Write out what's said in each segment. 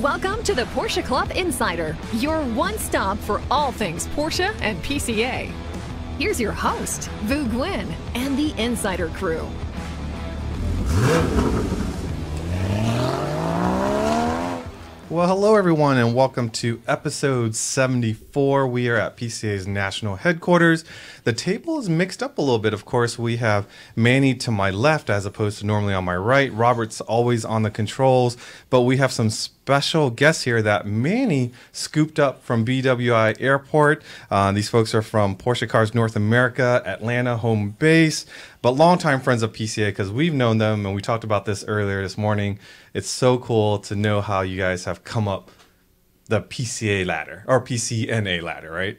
Welcome to the Porsche Club Insider, your one stop for all things Porsche and PCA. Here's your host, Vu Gwyn, and the Insider crew. Well, hello everyone, and welcome to episode 74. We are at PCA's national headquarters. The table is mixed up a little bit. Of course, we have Manny to my left as opposed to normally on my right. Robert's always on the controls, but we have some special guests here that Manny scooped up from BWI Airport. These folks are from Porsche Cars North America, Atlanta home base, but longtime friends of PCA because we've known them, and we talked about this earlier this morning. It's so cool to know how you guys have come up the PCA ladder, or PCNA ladder, right?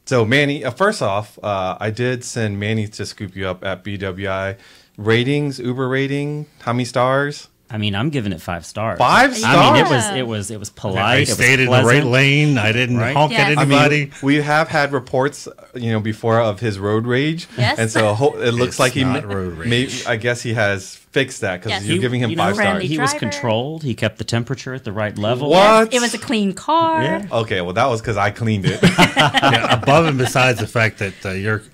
So Manny, first off, I did send Manny to scoop you up at BWI. Ratings, Uber rating, how many stars? I mean, I'm giving it 5 stars. 5 stars? I mean, it was polite. I stayed in the right lane. I didn't honk at anybody. I mean, we have had reports, before of his road rage. Yes. And so it looks like road rage. I guess he has fixed that because Yes. you're giving him 5 stars. He was driver. controlled. He kept the temperature at the right level. What? It was a clean car. Yeah. Okay, well, that was because I cleaned it. Yeah, above and besides the fact that you're,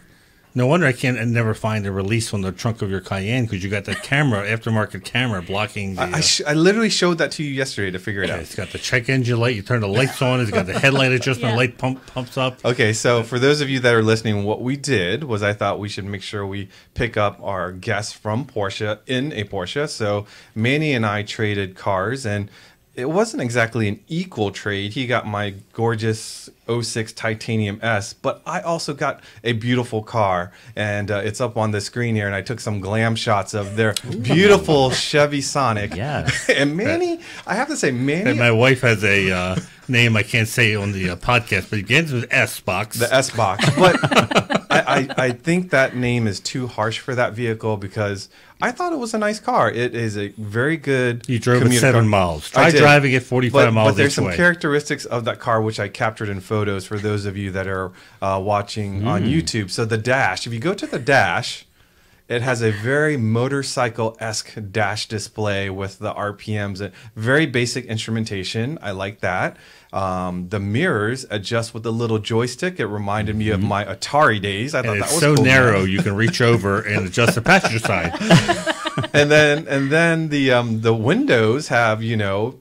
no wonder I can't never find a release on the trunk of your Cayenne because you got that camera, aftermarket camera, blocking the. I literally showed that to you yesterday to figure it out. It's got the check engine light. You turn the lights on. It's got the headlight adjustment. Yeah. Light pumps up. Okay, so for those of you that are listening, what we did was I thought we should make sure we pick up our guests from Porsche in a Porsche. So Manny and I traded cars, and it wasn't exactly an equal trade. He got my gorgeous 06 Titanium S, but I also got a beautiful car, and it's up on the screen here, and I took some glam shots of their beautiful Chevy Sonic. Yeah. And Manny, I have to say, Manny... And my wife has a name I can't say on the podcast, but it begins with S box. The S box. But I think that name is too harsh for that vehicle because I thought it was a nice car. It is a very good. You drove it 7 miles. Try I did. driving it 45 miles But there's each some way. characteristics of that car which I captured in photos for those of you that are watching on YouTube. So the dash, if you go to the dash, it has a very motorcycle-esque dash display with the RPMs and very basic instrumentation. I like that. The mirrors adjust with a little joystick. It reminded me of my Atari days. I thought And that it's was so cool. narrow you can reach over and adjust the passenger side. And then the windows have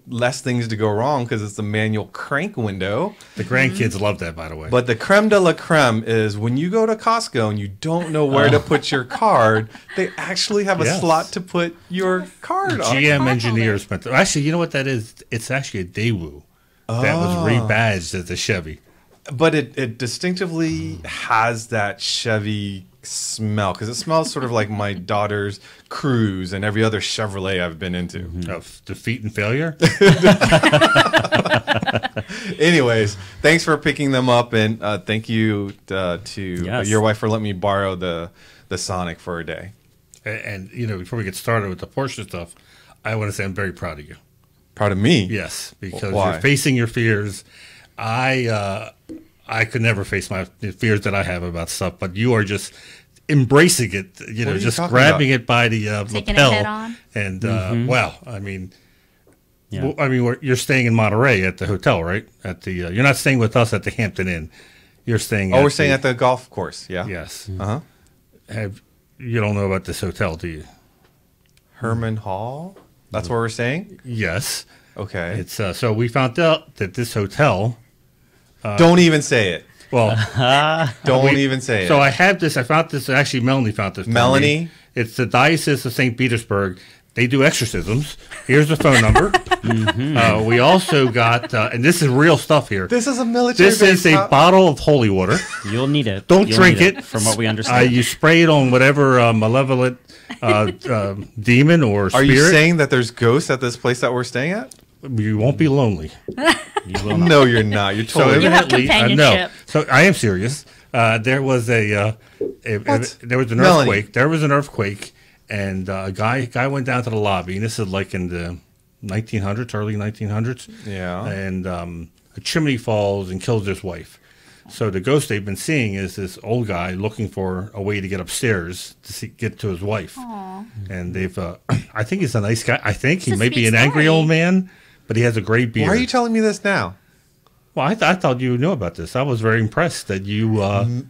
less things to go wrong because it's the manual crank window. The grandkids love that, by the way. But the creme de la creme is when you go to Costco and you don't know where to put your card, they actually have a Yes. slot to put your card on. GM engineers spent. Actually, you know what that is? It's actually a Daewoo that was rebadged as a Chevy. But it distinctively has that Chevy smell because it smells sort of like my daughter's Cruze and every other Chevrolet I've been into. Of defeat and failure. Anyways, thanks for picking them up, and thank you to Yes. your wife for letting me borrow the Sonic for a day. And before we get started with the Porsche stuff, I want to say I'm very proud of you. Proud of me? Yes, because Why? you're facing your fears. I could never face my fears that I have about stuff, but you are just embracing it. are you Just talking grabbing about? it by the Taking lapel. it head on. And wow, I mean. Yeah. Well, you're staying in Monterey at the hotel, right? At the you're not staying with us at the Hampton Inn. You're staying. Oh, we're staying at the golf course. Yeah. Yes. You don't know about this hotel, do you? Herman Hall. That's where we're staying. Yes. Okay. It's so we found out that this hotel. Don't even say it. Well, Don't even say it. so I found this. Actually, Melanie found this. for Melanie? me. It's the Diocese of St. Petersburg. They do exorcisms. Here's the phone number. We also got, and this is real stuff here. This is a military. This is a bottle of holy water. You'll need it. Don't You'll drink need it. From what we understand. You spray it on whatever malevolent demon or Are spirit. you saying that there's ghosts at this place that we're staying at? You won't be lonely. You will not. No, you're not. You're So totally. You have evidently, companionship. no. So I am serious. There was an Melanie. earthquake. There was an earthquake, and a guy went down to the lobby, and this is like in the 1900s, early 1900s. Yeah. And a chimney falls and kills his wife. So the ghost they've been seeing is this old guy looking for a way to get upstairs to get to his wife. Aww. And they've, I think he's a nice guy. I think he It's a may be sweet an angry story. old man, but he has a great beard. Why are you telling me this now? Well, I thought you knew about this. I was very impressed that you...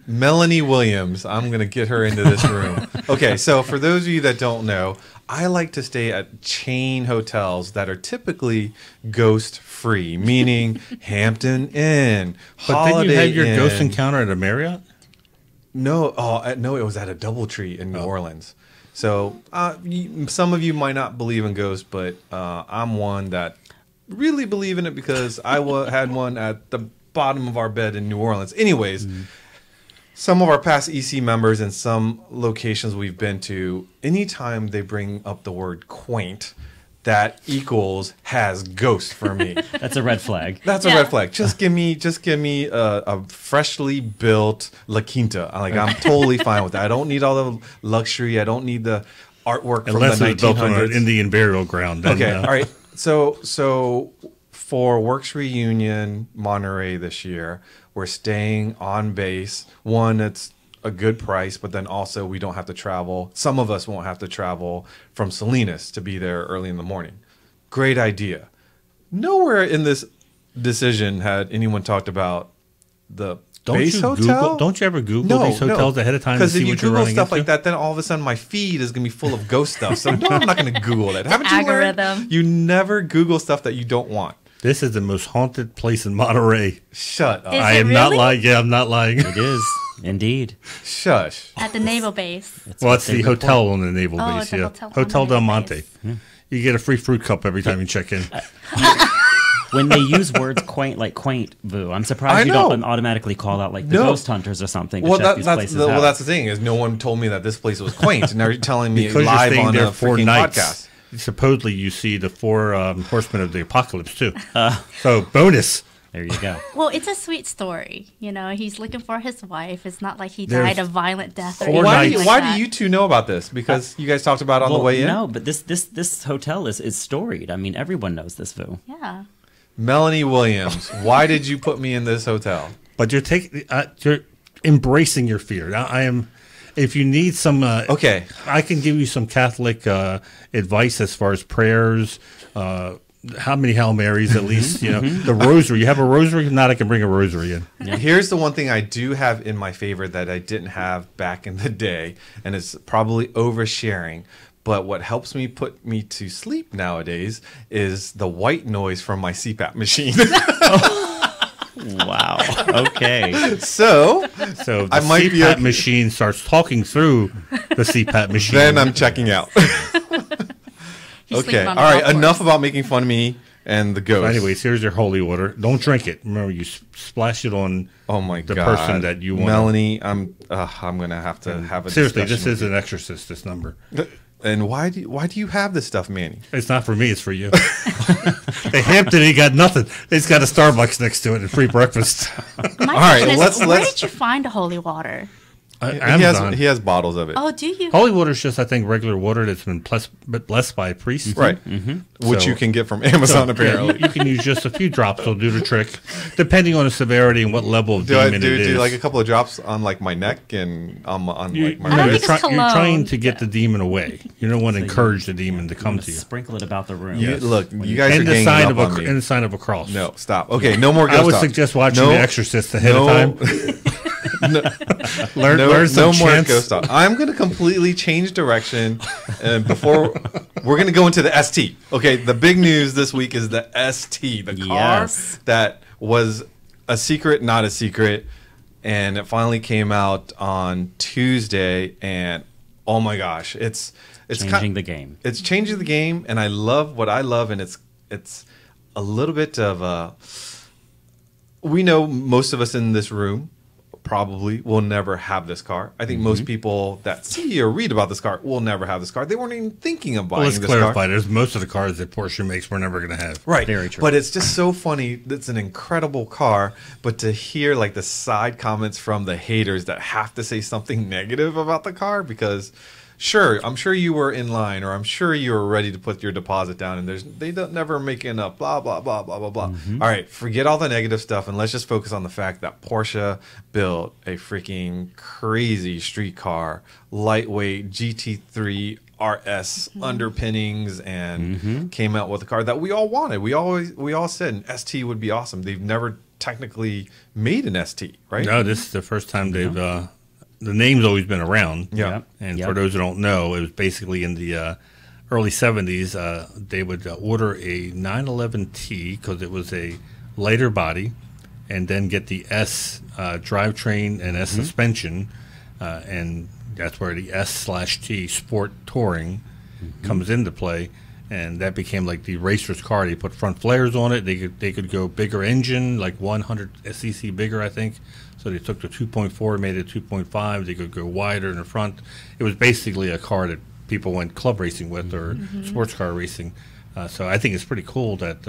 Melanie Williams. I'm going to get her into this room. Okay, so for those of you that don't know, I like to stay at chain hotels that are typically ghost-free, meaning Hampton Inn, But Holiday didn't you have your Inn. ghost encounter at a Marriott? No, no, it was at a DoubleTree in New Orleans. So some of you might not believe in ghosts, but I'm one that really believe in it because I had one at the bottom of our bed in New Orleans. Anyways, some of our past EC members and some locations we've been to, anytime they bring up the word quaint, that equals has ghost for me. That's a red flag. That's a red flag. Just give me a freshly built La Quinta. I'm totally fine with that. I don't need all the luxury. I don't need the artwork Unless from the it's built on 1900s. an Indian burial ground. Then, Okay, all right. So for Works Reunion Monterey this year, we're staying on base. One, it's a good price, but then also we don't have to travel. Some of us won't have to travel from Salinas to be there early in the morning. Great idea. Nowhere in this decision had anyone talked about the base hotel. Don't you ever Google these hotels ahead of time to Because see if you what you're Google running stuff into? like that, then all of a sudden my feed is going to be full of ghost stuff. So no, I'm not going to Google that. Haven't you learned? algorithm. You never Google stuff that you don't want. This is the most haunted place in Monterey. Shut up. Is I it am not really? lying. Yeah, I'm not lying. It is indeed. Shush. At the naval base. Well, it's the hotel on the naval Oh, base. it's a Yeah, hotel on Hotel the Del naval Monte. base. You get a free fruit cup every time you check in. When they use words quaint, like quaint, Vu, I'm surprised I you know. don't automatically call out like the No. ghost hunters or something. Well, to check these that's places well, out. that's the thing is no one told me that this place was quaint, and now you're telling me Because you're live staying on there a 4 freaking nights. podcast. Supposedly, you see the 4 horsemen of the apocalypse too. So bonus. There you go. Well, it's a sweet story. You know, he's looking for his wife. It's not like he There's died a violent death or 4 anything Why, nights. like why that. do you two know about this? Because you guys talked about it on the way in? No, but this hotel is storied. I mean, everyone knows this, Vu. Yeah. Melanie Williams, why did you put me in this hotel? But you're embracing your fear. Now, I am. If you need some, Okay. I can give you some Catholic advice as far as prayers. How many Hail Marys at least? You know, the rosary. You have a rosary? If not, I can bring a rosary in. Here's the one thing I do have in my favor that I didn't have back in the day, and it's probably oversharing. But what helps me put me to sleep nowadays is the white noise from my CPAP machine. Wow. Okay. So So the I might be CPAP okay. machine starts talking through the CPAP machine. then I'm checking out. He's Okay. sleeping All on the right. golf Enough course. about making fun of me and the ghost. Anyways, here's your holy water. Don't drink it. Remember, you splash it on Oh my the god, person that you want. Melanie, I'm gonna have to have a Seriously, discussion this is with an exorcist. This number. you. And why do you have this stuff, Manny? It's not for me. It's for you. Hey, Hampton ain't got nothing. It's got a Starbucks next to it and free breakfast. My right, question is, let's- where let's- did you find the holy water? Amazon. He has bottles of it. Oh, do you? Holy water is just, I think, regular water that's been blessed by a priest. Right. Which So- you can get from Amazon, So, apparently. yeah, you can use just a few drops. Will do the trick, depending on the severity and what level of Do I demon it is. do like a couple of drops on like my neck and on You, like my I don't you're, think it's you're cologne. trying to get the demon away. You don't want to encourage the demon to come to you. Sprinkle it about the room. Look, you guys are And the ganging sign up of on a me. and the sign of a cross. No, stop. Okay, no more ghost I would talk. suggest watching No- The Exorcist ahead of time. Learn No some more chants. ghost talk. I'm going to completely change direction, and before we're going to go into the ST. Okay, the big news this week is the ST, the car Yes. that was a secret, not a secret, and it finally came out on Tuesday. And oh my gosh, it's Changing the game. It's changing the game, and I love what I love, and it's a little bit of a. We know most of us in this room probably will never have this car. I think most people that see or read about this car will never have this car. They weren't even thinking of buying Well, let's this clarify. car. There's most of the cars that Porsche makes we're never going to have. Right. Very true. But it's just so funny. It's an incredible car. But to hear like the side comments from the haters that have to say something negative about the car because sure, I'm sure you were in line or I'm sure you were ready to put your deposit down and they don't never make enough, blah, blah, blah, blah, blah, blah. All right, forget all the negative stuff and let's just focus on the fact that Porsche built a freaking crazy street car, lightweight GT3 RS underpinnings and came out with a car that we all wanted. We all said an ST would be awesome. They've never technically made an ST, right? No, this is the first time they've. The name's always been around. Yeah. And for those who don't know, it was basically in the early 70s. They would order a 911T because it was a lighter body, and then get the S drivetrain and S suspension, and that's where the S/T Sport Touring comes into play. And that became like the racer's car. They put front flares on it. They could go bigger engine, like 100 cc bigger, I think. So they took the 2.4, made it 2.5. They could go wider in the front. It was basically a car that people went club racing with or sports car racing. So I think it's pretty cool that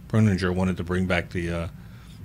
Brunninger wanted to bring back the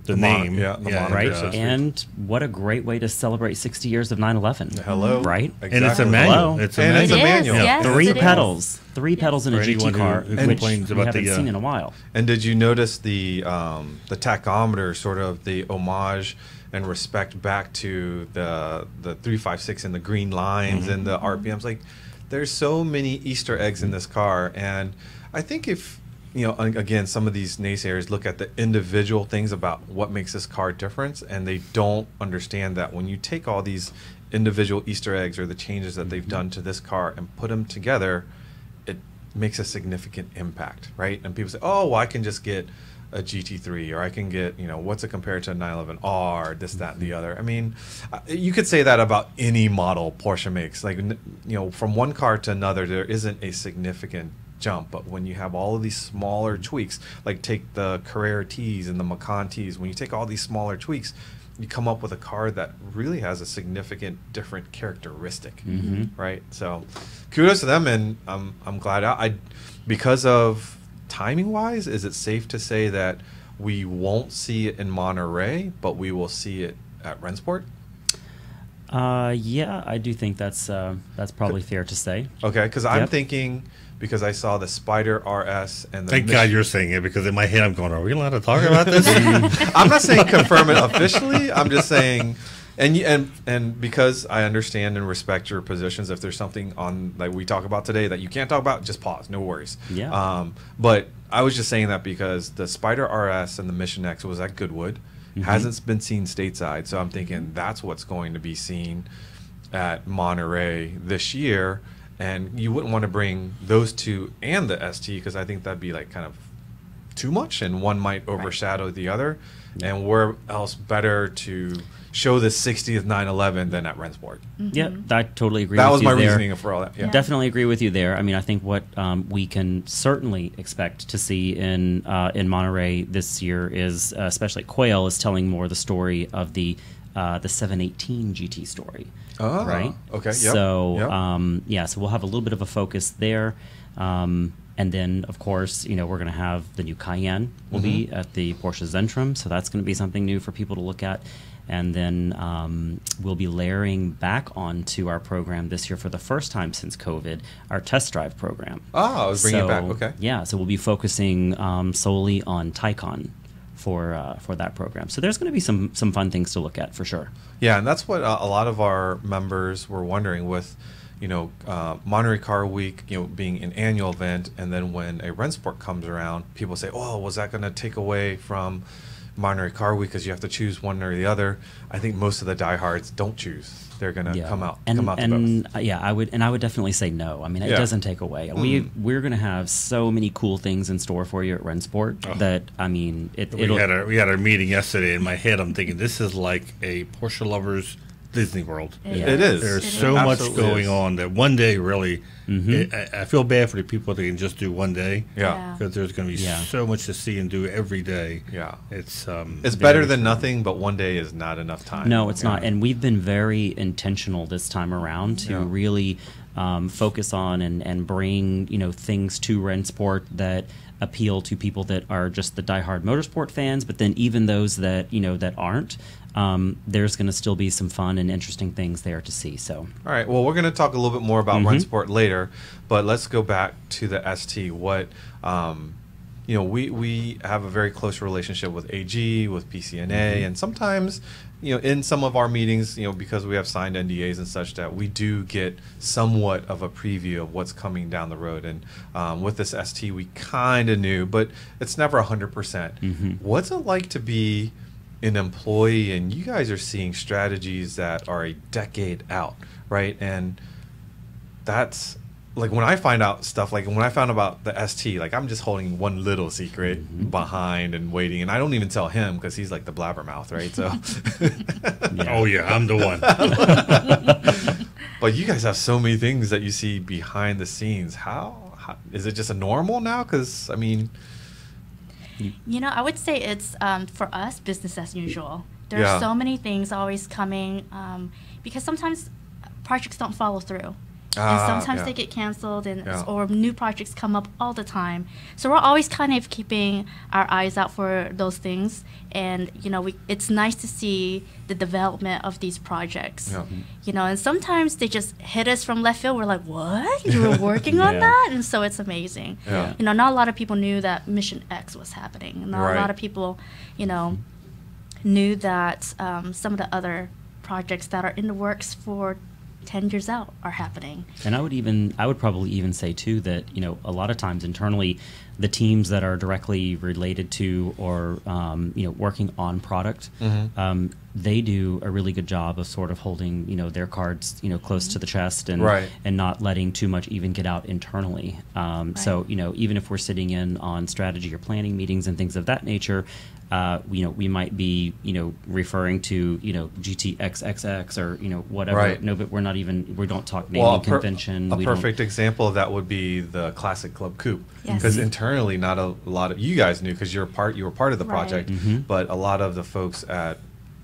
name. Right. And what a great way to celebrate 60 years of 911. Hello. Right. Exactly. And it's a manual. It's a manual. Yes, Three pedals. Three pedals in a For anyone GT car, who which complains we about haven't the, seen in a while. And did you notice the tachometer, sort of the homage and respect back to the 356 and the green lines and the RPMs? Like, there's so many Easter eggs in this car, and I think if again, some of these naysayers look at the individual things about what makes this car different, and they don't understand that when you take all these individual Easter eggs or the changes that they've done to this car and put them together, it makes a significant impact, right? And people say, oh, well, I can just get a GT3, or I can get, what's it compared to a 911R, this, that, and the other. I mean, you could say that about any model Porsche makes. Like, from one car to another, there isn't a significant jump, but when you have all of these smaller tweaks, like take the Carrera T's and the Macan T's, when you take all these smaller tweaks, you come up with a car that really has a significant different characteristic, right? So kudos to them, and I'm glad. Because of timing wise, is it safe to say that we won't see it in Monterey, but we will see it at Rennsport? Yeah, I do think that's probably fair to say. Okay, because I'm thinking, because I saw the Spider RS and the Thank God you're saying it, because in my head I'm going, are we allowed to talk about this? I'm not saying confirm it officially. I'm just saying, and because I understand and respect your positions, if there's something on like we talk about today that you can't talk about, just pause. No worries. Yeah. But I was just saying that because the Spider RS and the Mission X was at Goodwood, hasn't been seen stateside. So I'm thinking that's what's going to be seen at Monterey this year. And you wouldn't want to bring those two and the ST, because I think that'd be like kind of too much, and one might overshadow the other. And where else better to show the 60th 911 than at Rennsport? Yeah, I totally agree that with you there. That was my reasoning for all that. Yeah. Definitely agree with you there. I mean, I think what we can certainly expect to see in Monterey this year is, especially Quail, is telling more the story of the 718 GT story. Oh, right. Okay. Yep. So, so we'll have a little bit of a focus there. And then, of course, we're going to have the new Cayenne will be at the Porsche Zentrum, so that's going to be something new for people to look at. And then we'll be layering back onto our program this year for the first time since COVID, our test drive program. Oh, I was bringing it back. Okay. Yeah, so we'll be focusing solely on Taycan for that program. So there's going to be some fun things to look at for sure. Yeah, and that's what a lot of our members were wondering with, Monterey Car Week, being an annual event, and then when a Rennsport comes around, people say, "Oh, was that going to take away from Monterey Car Week because you have to choose one or the other?" I think most of the diehards don't choose. They're going to come out to both. I would definitely say no. I mean, it doesn't take away. We're going to have so many cool things in store for you at Rennsport that, I mean, we had our meeting yesterday. In my head, I'm thinking this is like a Porsche lover's Disney World. It is. There's so much going on that one day really. I feel bad for the people that can just do one day. Yeah. Because there's going to be so much to see and do every day. Yeah. It's better than nothing, but one day is not enough time. No, it's not. And we've been very intentional this time around to really focus on and bring things to Rennsport that appeal to people that are just the diehard motorsport fans, but then even those that that aren't. There's going to still be some fun and interesting things there to see. So, all right. Well, we're going to talk a little bit more about Rennsport later, but let's go back to the ST. What we have a very close relationship with AG, with PCNA, and sometimes, in some of our meetings, because we have signed NDAs and such, that we do get somewhat of a preview of what's coming down the road. And with this ST, we kind of knew, but it's never 100%. What's it like to be an employee and you guys are seeing strategies that are a decade out, right? And that's like when I find out stuff, like when I found about the ST, like I'm just holding one little secret behind and waiting, and I don't even tell him because he's like the blabbermouth, right? So, Oh yeah, I'm the one. But you guys have so many things that you see behind the scenes. How is it just a normal now? Because I mean, I would say it's for us business as usual. There's so many things always coming because sometimes projects don't follow through. And sometimes they get canceled, or new projects come up all the time. So we're always kind of keeping our eyes out for those things. And, it's nice to see the development of these projects. And sometimes they just hit us from left field. We're like, what? You were working on that? And so it's amazing. Not a lot of people knew that Mission X was happening. Not a lot of people, knew that some of the other projects that are in the works for 10 years out are happening. And I would probably even say too that a lot of times internally the teams that are directly related to or working on product, they do a really good job of sort of holding their cards close to the chest and not letting too much even get out internally. So even if we're sitting in on strategy or planning meetings and things of that nature, we might be referring to GTXXX or whatever. No, but we don't talk naming convention. A perfect example of that would be the Classic Club Coupe, because internally not a lot of you guys knew because you were part of the project, but a lot of the folks at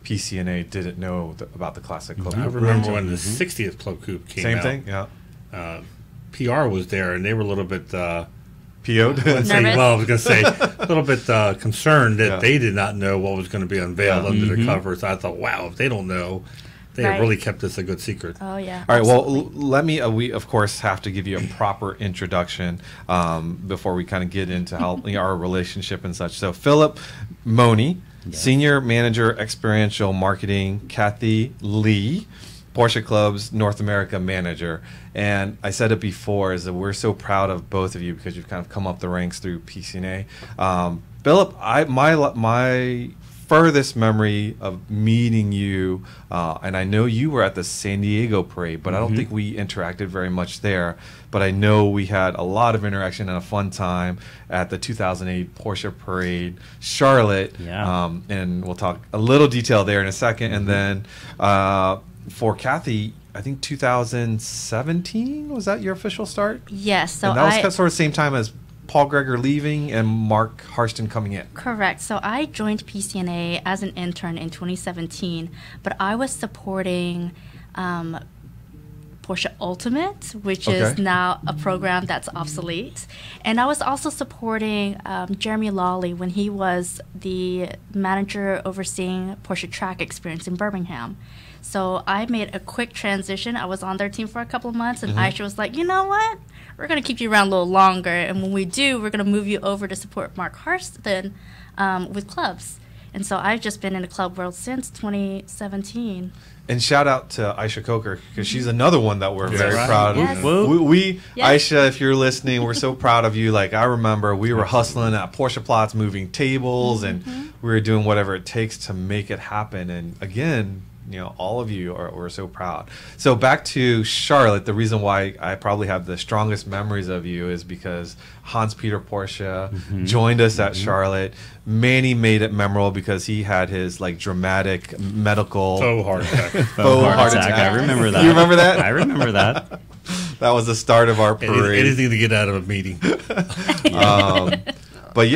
PCNA didn't know about the Classic Club Coupe. I remember when the 60th Club Coupe came out. Same thing, yeah. PR was there, and they were a little bit PO'd? I was going to say a little bit concerned that they did not know what was going to be unveiled under the covers. I thought, wow, if they don't know, they have really kept this a good secret. Oh, yeah. All right, well, let me, we, of course, have to give you a proper introduction before we kind of get into how our relationship and such. So, Philip Mauney, Senior Manager, Experiential Marketing, Kathy Lee, Porsche Club's North America Manager. And I said it before, is that we're so proud of both of you because you've kind of come up the ranks through PCNA. Philip, my furthest memory of meeting you, and I know you were at the San Diego parade, but I don't think we interacted very much there. But I know we had a lot of interaction and a fun time at the 2008 Porsche Parade, Charlotte. And we'll talk a little detail there in a second. And then for Kathy, I think 2017, was that your official start? Yes. So and that was kind of sort of the same time as Paul Greger leaving and Mark Harston coming in. Correct. So I joined PCNA as an intern in 2017, but I was supporting Porsche Ultimate, which is now a program that's obsolete. And I was also supporting Jeremy Lawley when he was the manager overseeing Porsche Track Experience in Birmingham. So I made a quick transition. I was on their team for a couple of months, and Aisha was like, you know what? We're going to keep you around a little longer, and when we do, we're going to move you over to support Mark Harston with clubs. And so I've just been in the club world since 2017. And shout out to Aisha Coker, because she's another one that we're very proud of. Yes. Aisha, if you're listening, we're so proud of you. Like, I remember we were hustling at Porsche Plots, moving tables, and we were doing whatever it takes to make it happen. And again, all of you we're so proud. So back to Charlotte, the reason why I probably have the strongest memories of you is because Hans-Peter Porsche joined us at Charlotte. Manny made it memorable because he had his dramatic medical heart attack. Heart attack. I remember that. You remember that? I remember that. That was the start of our parade. Anything to get out of a meeting. But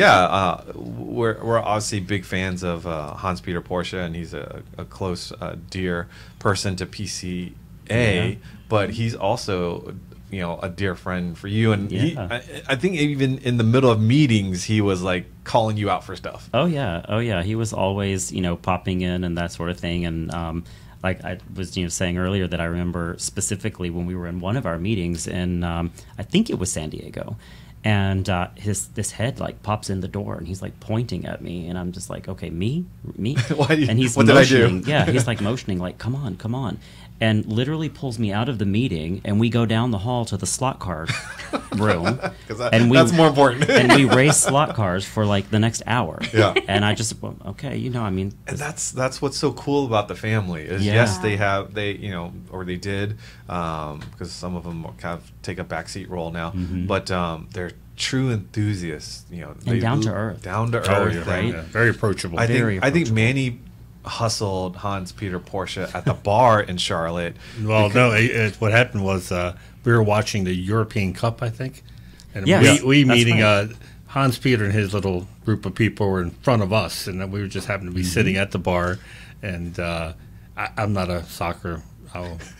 we're obviously big fans of Hans-Peter Porsche, and he's a close, dear person to PCA. But he's also, a dear friend for you. And I think even in the middle of meetings, he was calling you out for stuff. Oh yeah. He was always popping in and that sort of thing. And like I was saying earlier, that I remember specifically when we were in one of our meetings in I think it was San Diego. And this head like pops in the door, and he's like pointing at me, and I'm just like, okay, me. And he's what motioning. did I do? Yeah, he's like motioning, like, come on, and literally pulls me out of the meeting, and we go down the hall to the slot car room, that's more important. and we race slot cars for like the next hour. Yeah, and I just okay, I mean, and that's what's so cool about the family is yes, they did because some of them kind of take a backseat role now, but they're true enthusiasts, and down to earth, right? Yeah, very approachable. I think Manny hustled Hans-Peter Porsche at the bar in Charlotte. Well, what happened was we were watching the European Cup, I think, and we meeting right. Hans-Peter and his little group of people were in front of us, and we were just happened to be sitting at the bar. And I'm not a soccer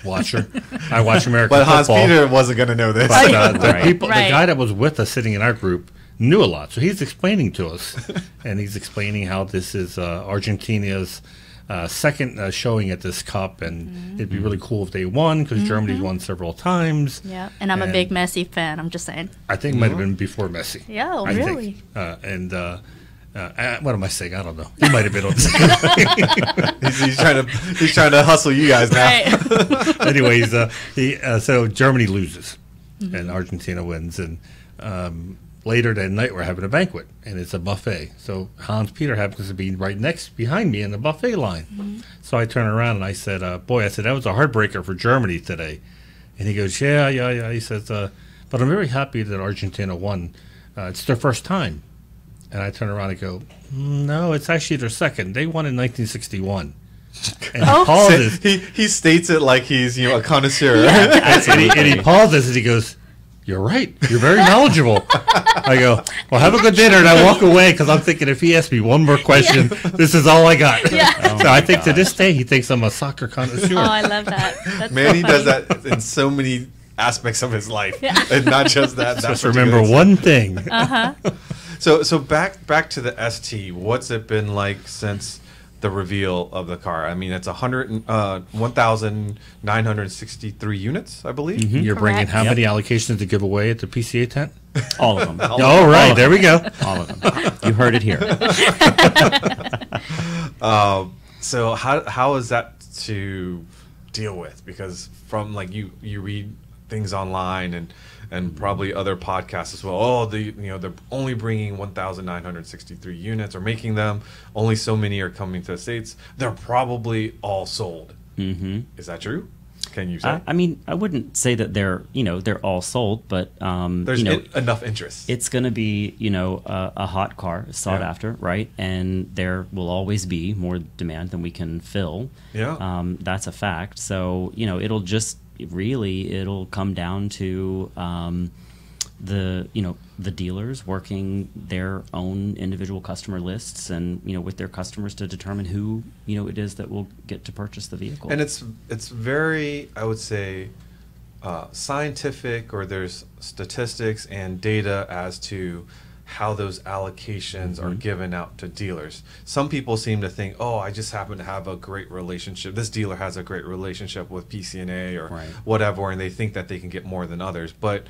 watcher. I watch American football. But Hans-Peter wasn't going to know this. But the guy that was with us sitting in our group knew a lot, so he's explaining to us, and he's explaining how this is Argentina's second showing at this cup, and it'd be really cool if they won because Germany's won several times. Yeah, and I'm a big Messi fan. I'm just saying. I think it might have been before Messi. Yeah, really. What am I saying? I don't know. He might have been on the he's trying to hustle you guys now. Right. Anyways, so Germany loses and Argentina wins, and later that night we're having a banquet and it's a buffet. So Hans-Peter happens to be right behind me in the buffet line. So I turn around and I said, that was a heartbreaker for Germany today. And he goes, yeah. He says, but I'm very happy that Argentina won. It's their first time. And I turn around and go, no, it's actually their second. They won in 1961. And he pauses. He states it like he's a connoisseur. Yeah. and he pauses and he goes, you're right. You're very knowledgeable. I go, well, have a good dinner. And I walk away because I'm thinking if he asks me one more question, this is all I got. Yeah. So I think to this day he thinks I'm a soccer connoisseur. Oh, I love that. That's Manny so does that in so many aspects of his life. And not just that. Just remember one thing. So back to the ST. What's it been like since the reveal of the car? I mean, it's 1,963 units, I believe. You're bringing how many allocations to give away at the PCA tent? all of them. All right, there we go. All of them. You heard it here. So how is that to deal with? Because from you read things online and probably other podcasts as well. Oh, they're only bringing 1,963 units or making them. Only so many are coming to the States. They're probably all sold. Is that true? Can you say? I mean, I wouldn't say that they're all sold, but there's enough interest. It's going to be a hot car, sought after, right? And there will always be more demand than we can fill. Yeah, that's a fact. So it'll come down to the dealers working their own individual customer lists and with their customers to determine who it is that will get to purchase the vehicle. And it's very, I would say, scientific, or there's statistics and data as to how those allocations are given out to dealers. Some people seem to think, oh, I just happen to have a great relationship. This dealer has a great relationship with PCNA or whatever, and they think that they can get more than others. But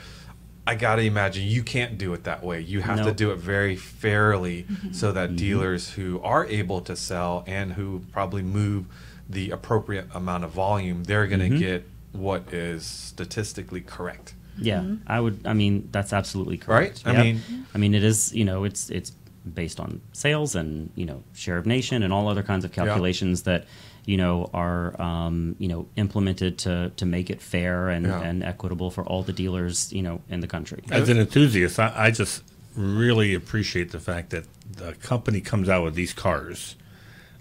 I got to imagine you can't do it that way. You have to do it very fairly so that dealers who are able to sell and who probably move the appropriate amount of volume, they're going to get what is statistically correct. Yeah, I mean, that's absolutely correct. Right? I mean, it is, it's based on sales and, share of nation and all other kinds of calculations that, are, implemented to make it fair and equitable for all the dealers, in the country. As an enthusiast, I just really appreciate the fact that the company comes out with these cars,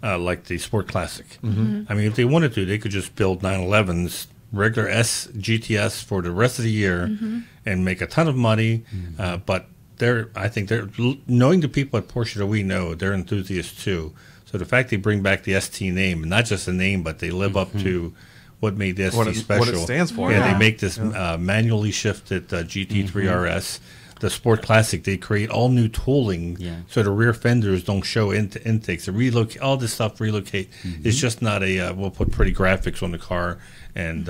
like the Sport Classic. I mean, if they wanted to, they could just build 911s, regular GTS for the rest of the year and make a ton of money. But I think they're knowing the people at Porsche that we know, they're enthusiasts too. So the fact they bring back the ST name, and not just a name, but they live up to what made the ST special. What it stands for. Yeah, they make this manually shifted GT3 RS. The Sport Classic, they create all new tooling so the rear fenders don't show intakes. All this stuff relocate. It's just not we'll put pretty graphics on the car and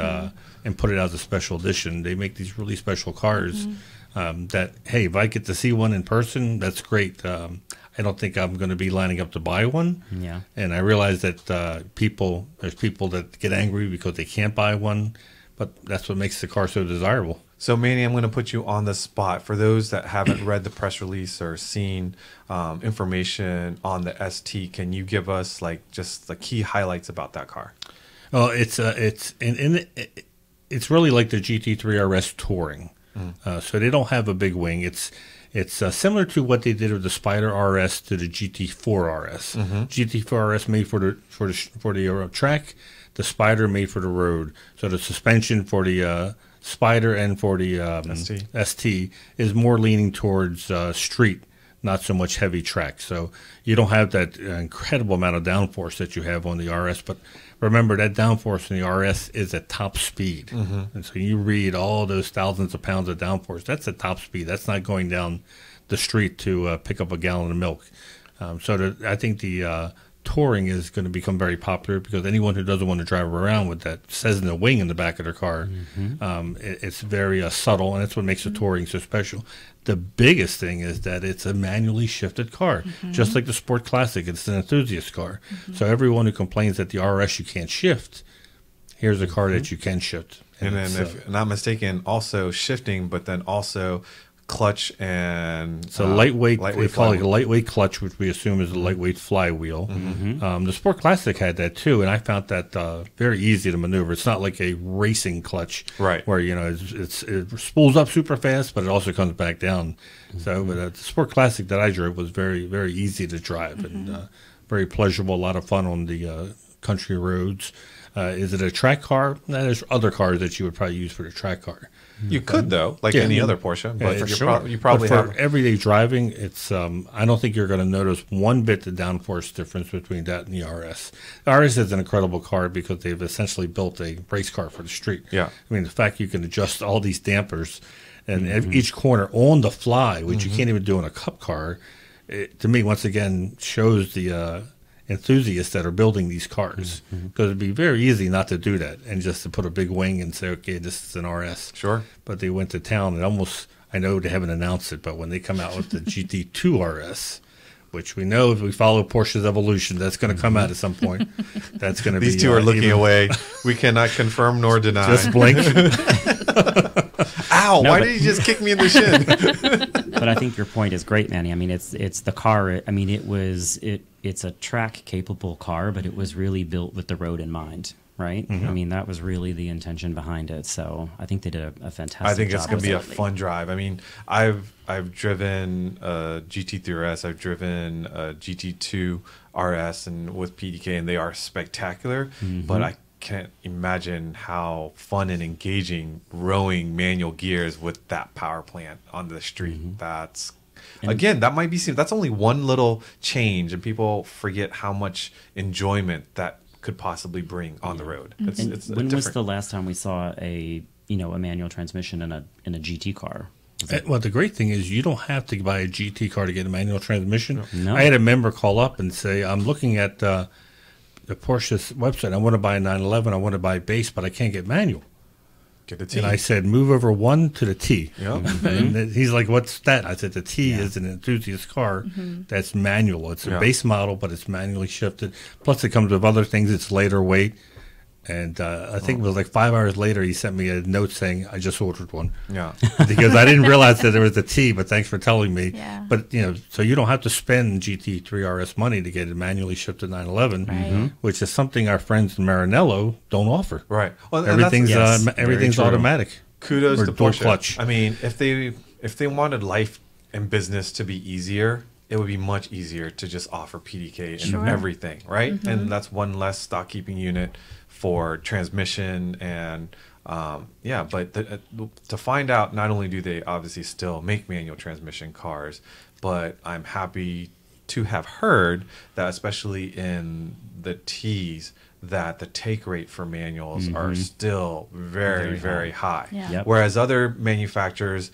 put it out as a special edition. They make these really special cars. that, hey, if I get to see one in person, that's great. I don't think I'm going to be lining up to buy one. Yeah. And I realize that there's people that get angry because they can't buy one, but that's what makes the car so desirable. So, Manny, I'm going to put you on the spot. For those that haven't read the press release or seen information on the ST, can you give us like just the key highlights about that car? Well, it's really like the GT3 RS Touring. So they don't have a big wing. It's similar to what they did with the Spider RS to the GT4 RS. GT4 RS made for the track, the Spider made for the road. So the suspension for the Spider and for the ST is more leaning towards street, not so much heavy track. So you don't have that incredible amount of downforce that you have on the RS. But remember, that downforce in the RS is at top speed. And so you read all those thousands of pounds of downforce. That's at top speed. That's not going down the street to pick up a gallon of milk. I think the Touring is going to become very popular because anyone who doesn't want to drive around with that Cessna wing in the back of their car, it's very subtle, and that's what makes the Touring so special. The biggest thing is that it's a manually shifted car, just like the Sport Classic. It's an enthusiast car. So everyone who complains that the RS you can't shift, here's a car that you can shift. And then, if I'm not mistaken, also shifting, but then also clutch and so lightweight. We call it a lightweight clutch, which we assume is a lightweight flywheel. The Sport Classic had that too, and I found that very easy to maneuver. It's not like a racing clutch, right? Where it spools up super fast, but it also comes back down. So, but the Sport Classic that I drove was very, very easy to drive and very pleasurable. A lot of fun on the country roads. Is it a track car? There's other cars that you would probably use for the track car. You could, though, like any other Porsche. But for sure. You probably but for have everyday driving, it's I don't think you're going to notice one bit the downforce difference between that and the RS. The RS is an incredible car because they've essentially built a race car for the street. Yeah. I mean, the fact you can adjust all these dampers and each corner on the fly, which you can't even do in a cup car, to me, once again, shows the enthusiasts that are building these cars, because it'd be very easy not to do that and just to put a big wing and say, okay, this is an RS. Sure. But they went to town and almost, I know they haven't announced it, but when they come out with the GT2 RS, which we know if we follow Porsche's evolution, that's going to come out at some point. That's going to be these two are looking away. We cannot confirm nor deny. Just blink. Ow! Why did you just kick me in the shin? But I think your point is great, Manny. I mean, it's the car. I mean, it's a track capable car, but it was really built with the road in mind, right? I mean, that was really the intention behind it. So I think they did a fantastic job. I think it's going to be a fun drive. I mean, I've driven a GT3 RS, I've driven a GT2 RS, and with PDK, and they are spectacular. But I can't imagine how fun and engaging rowing manual gears with that power plant on the street. Again, that might be seen. That's only one little change, and people forget how much enjoyment that could possibly bring on the road. It's when was the last time we saw a manual transmission in a GT car? Well, the great thing is you don't have to buy a GT car to get a manual transmission. No. I had a member call up and say, I'm looking at the Porsche's website. I want to buy a 911. I want to buy base, but I can't get manual. Get the T. And I said, move over one to the T. Yep. And he's like, what's that? I said, the T is an enthusiast car that's manual. It's a base model, but it's manually shifted. Plus, it comes with other things. It's lighter weight. And I think it was like 5 hours later, he sent me a note saying, I just ordered one. Yeah. Because I didn't realize that there was a T, but thanks for telling me. Yeah. But, so you don't have to spend GT3 RS money to get a manually shifted 911, which is something our friends in Maranello don't offer. Right. Well, everything's automatic. Kudos or to dual Porsche. Clutch. I mean, if they wanted life and business to be easier, it would be much easier to just offer PDK and everything, right? And that's one less stock keeping unit for transmission and but to find out, not only do they obviously still make manual transmission cars, but I'm happy to have heard that especially in the T's that the take rate for manuals are still very, very high. Yeah. Yep. Whereas other manufacturers,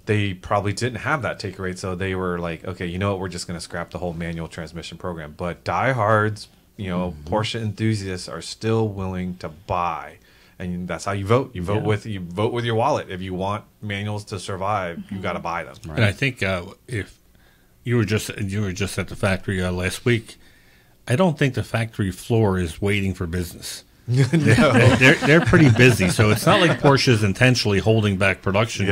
they probably didn't have that take rate, so they were like, okay, you know what, we're just going to scrap the whole manual transmission program. But diehards, Porsche enthusiasts are still willing to buy and that's how you vote. You vote with your wallet. If you want manuals to survive, you got to buy them. Right. And I think if you were just at the factory last week, I don't think the factory floor is waiting for business. No. They're pretty busy, so it's not like Porsche is intentionally holding back production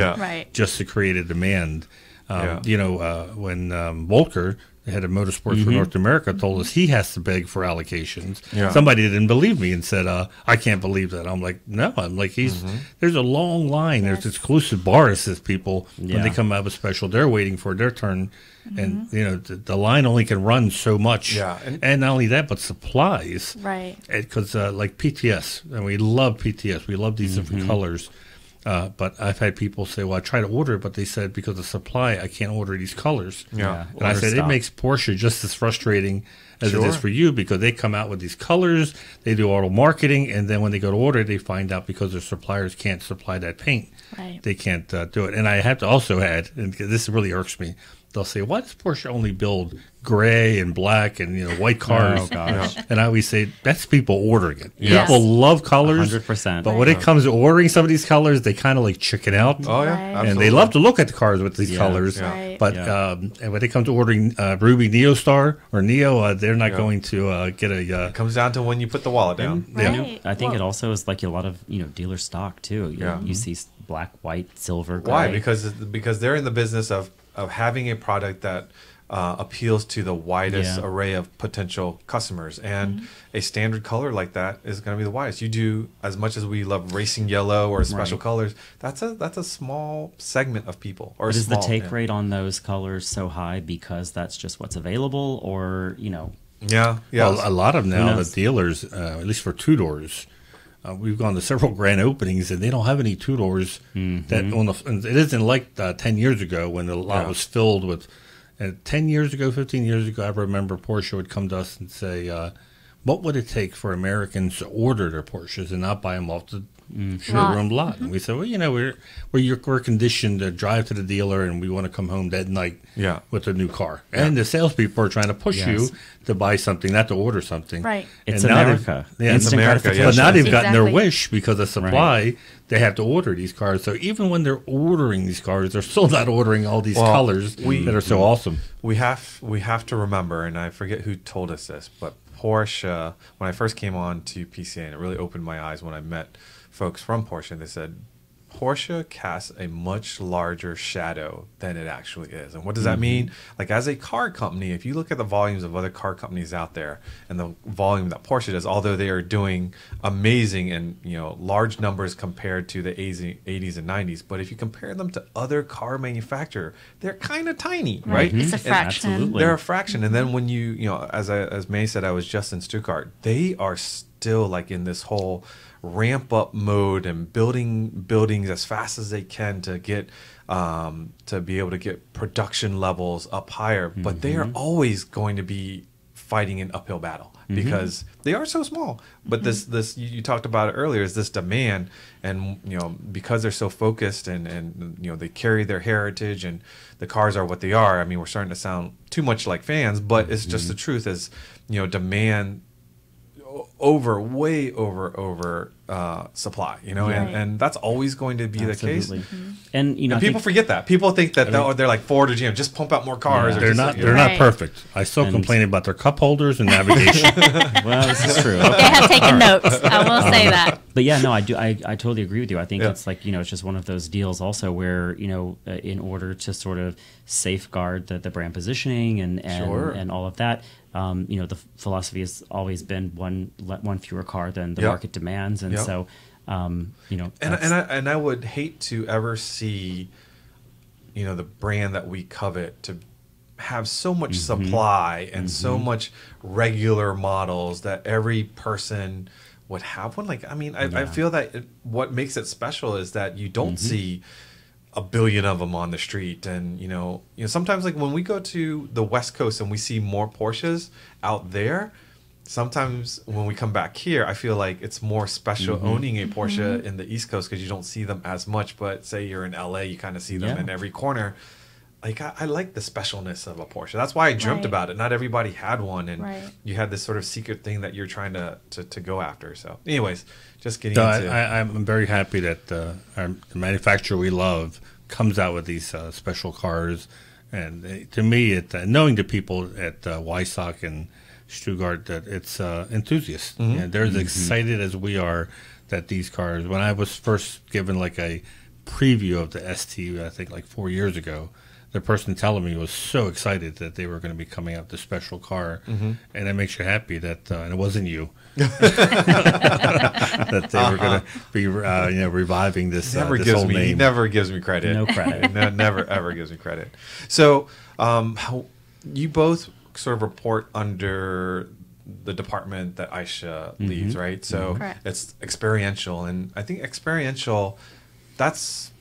just to create a demand. When Volker, the head of motorsports for North America, told us he has to beg for allocations, somebody didn't believe me and said, I can't believe that. I'm like, no. I'm like, there's a long line. There's exclusive bar assist people. When they come out with special, they're waiting for their turn. And, the line only can run so much. Yeah. And not only that, but supplies. Right. Because like PTS, and we love PTS. We love these different colors. But I've had people say, well, I try to order it, but they said because of supply, I can't order these colors. Yeah. And I said, it makes Porsche just as frustrating as it is for you, because they come out with these colors, they do auto marketing, and then when they go to order, they find out because their suppliers can't supply that paint. Right. They can't do it. And I have to also add, and this really irks me, they'll say, why does Porsche only build gray and black and white cars? Oh, gosh. And I always say, that's people ordering it. Yes. People love colors. 100%. But when it comes to ordering some of these colors, they kind of like chicken out. Oh, yeah. Right. Absolutely. And they love to look at the cars with these colors. Yeah. Right. But and when they come to ordering Ruby Neo Star or Neo, they're not going to get a... It comes down to when you put the wallet down. Right. I think it also is like a lot of dealer stock too. You see black, white, silver, gray. Why? Because they're in the business of having a product that appeals to the widest array of potential customers, and a standard color like that is going to be the widest. You do, as much as we love racing yellow or special colors, that's a small segment of people. Or is the take rate on those colors so high because that's just what's available, or Yeah. Well, a lot of now the dealers, at least for two doors. We've gone to several grand openings, and they don't have any two doors. That it isn't like 10 years ago when the lot was filled with. 10 years ago, 15 years ago, I remember Porsche would come to us and say, "What would it take for Americans to order their Porsches and not buy them off the showroom lot?" And we said, "Well, we're conditioned to drive to the dealer, and we want to come home that night with a new car." And the salespeople are trying to push you to buy something, not to order something. Right. It's America. It's America. But now they've gotten their wish because of supply. They have to order these cars. So even when they're ordering these cars, they're still not ordering all these colors that are so awesome. We have to remember, and I forget who told us this, but Porsche, when I first came on to PCA, and it really opened my eyes when I met folks from Porsche, and they said, Porsche casts a much larger shadow than it actually is. And what does that mean? Like, as a car company, if you look at the volumes of other car companies out there and the volume that Porsche does, although they are doing amazing and large numbers compared to the 80s and 90s, but if you compare them to other car manufacturers, they're kind of tiny, right? It's a fraction. Absolutely. They're a fraction. And then when as May said, I was just in Stuttgart, they are still like in this whole ramp up mode and building buildings as fast as they can to get to be able to get production levels up higher, but they are always going to be fighting an uphill battle because they are so small. But this you talked about it earlier, is this demand, and because they're so focused and they carry their heritage and the cars are what they are. I mean, we're starting to sound too much like fans, but it's just the truth is demand way over supply, and that's always going to be the case. And people forget that. People think that they're like Ford or GM, just pump out more cars. They're not perfect. I still complain about their cup holders and navigation. Well, this is true. They have taken notes. I will say that. But yeah, no, I do. I totally agree with you. I think it's like it's just one of those deals also where in order to sort of safeguard the brand positioning and all of that. The philosophy has always been one fewer car than the market demands, and so and I would hate to ever see the brand that we covet to have so much supply and so much regular models that every person would have one. Like, I mean, I feel that what makes it special is that you don't see a billion of them on the street, and sometimes, like when we go to the West Coast and we see more Porsches out there, sometimes when we come back here, I feel like it's more special owning a Porsche in the East Coast because you don't see them as much. But say you're in LA, you kind of see them in every corner. like I like the specialness of a Porsche. That's why I dreamt about it. Not everybody had one, and you had this sort of secret thing that you're trying to go after. So, anyways, just getting into. I'm very happy that the manufacturer we love comes out with these special cars, and to me, knowing the people at Weissach and Stuttgart, that it's enthusiasts. They're as excited as we are that these cars. When I was first given like a preview of the ST, I think like 4 years ago, the person telling me was so excited that they were going to be coming out with this special car, and it makes you happy that and it wasn't you that they were going to be reviving this. He never gives me credit. No credit. Never ever gives me credit. So you both sort of report under the department that Aisha leads, right? So it's experiential, and I think experiential, that's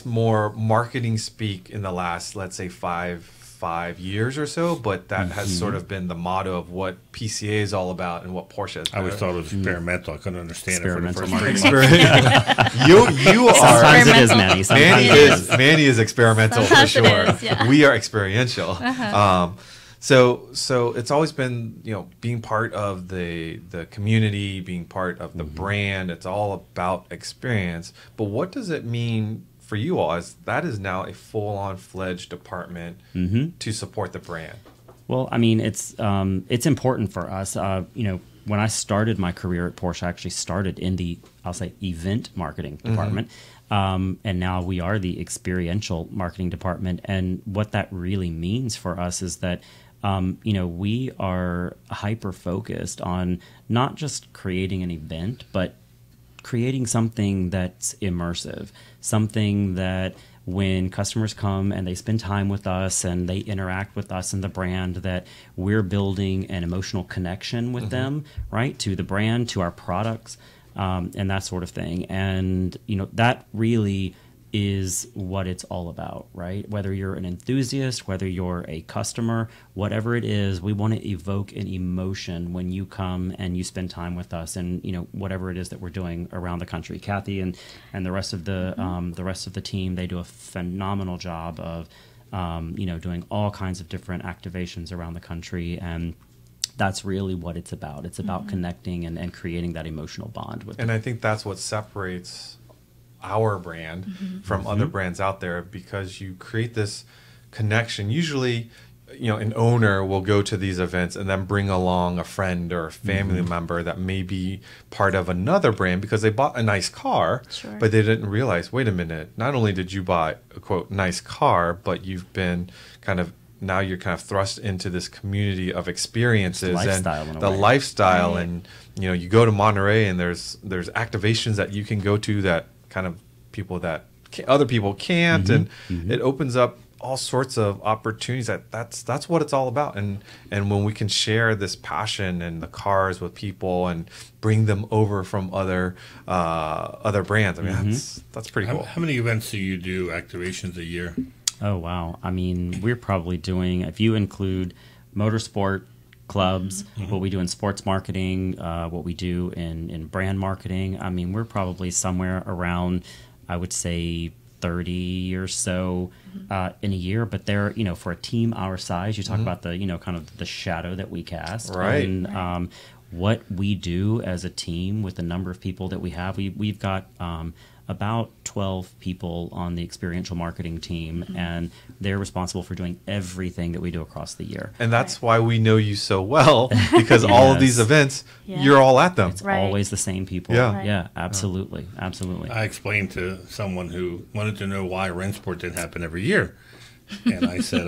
more marketing speak in the last, let's say, five years or so, but that has sort of been the motto of what PCA is all about and what Porsche is. I always thought it was experimental. I couldn't understand it for the first time. You are. Sometimes it is, Manny. Manny is experimental for sure. We are experiential. So it's always been, being part of the community, being part of the brand. It's all about experience. But what does it mean for you all, as that is now a full-on fledged department to support the brand? Well, I mean, it's important for us. When I started my career at Porsche, I actually started in the, I'll say, event marketing department. And now we are the experiential marketing department. And what that really means for us is that we are hyper-focused on not just creating an event, but creating something that's immersive, something that when customers come and they spend time with us and they interact with us and the brand, that we're building an emotional connection with them, right, to the brand, to our products, and that sort of thing. And, that really is what it's all about, right? Whether you're an enthusiast, whether you're a customer, whatever it is, we want to evoke an emotion when you come and you spend time with us, and whatever it is that we're doing around the country. Kathy and the rest of the team, they do a phenomenal job of doing all kinds of different activations around the country, and that's really what it's about. It's about connecting and creating that emotional bond with them. And I think that's what separates our brand from other brands out there, because you create this connection. Usually, an owner will go to these events and then bring along a friend or a family member that may be part of another brand because they bought a nice car, but they didn't realize, wait a minute, not only did you buy a, quote, nice car, but you've been now you're kind of thrust into this community of experiences and the lifestyle. And, you go to Monterey and there's activations that you can go to that kind of other people can't, and it opens up all sorts of opportunities. That's what it's all about. And when we can share this passion and the cars with people and bring them over from other brands, I mean, that's pretty cool. How many events do you do, activations, a year? Oh wow! I mean, we're probably doing, if you include motorsport clubs, what we do in sports marketing, what we do in brand marketing, I mean, we're probably somewhere around, I would say, 30 or so in a year. But they're, for a team our size, you talk about the, kind of the shadow that we cast. Right. And what we do as a team with the number of people that we have, we've got about 12 people on the experiential marketing team, and they're responsible for doing everything that we do across the year. And that's why we know you so well, because all of these events, you're all at them. It's always the same people. Yeah, absolutely. Absolutely. I explained to someone who wanted to know why Rennsport didn't happen every year. And I said,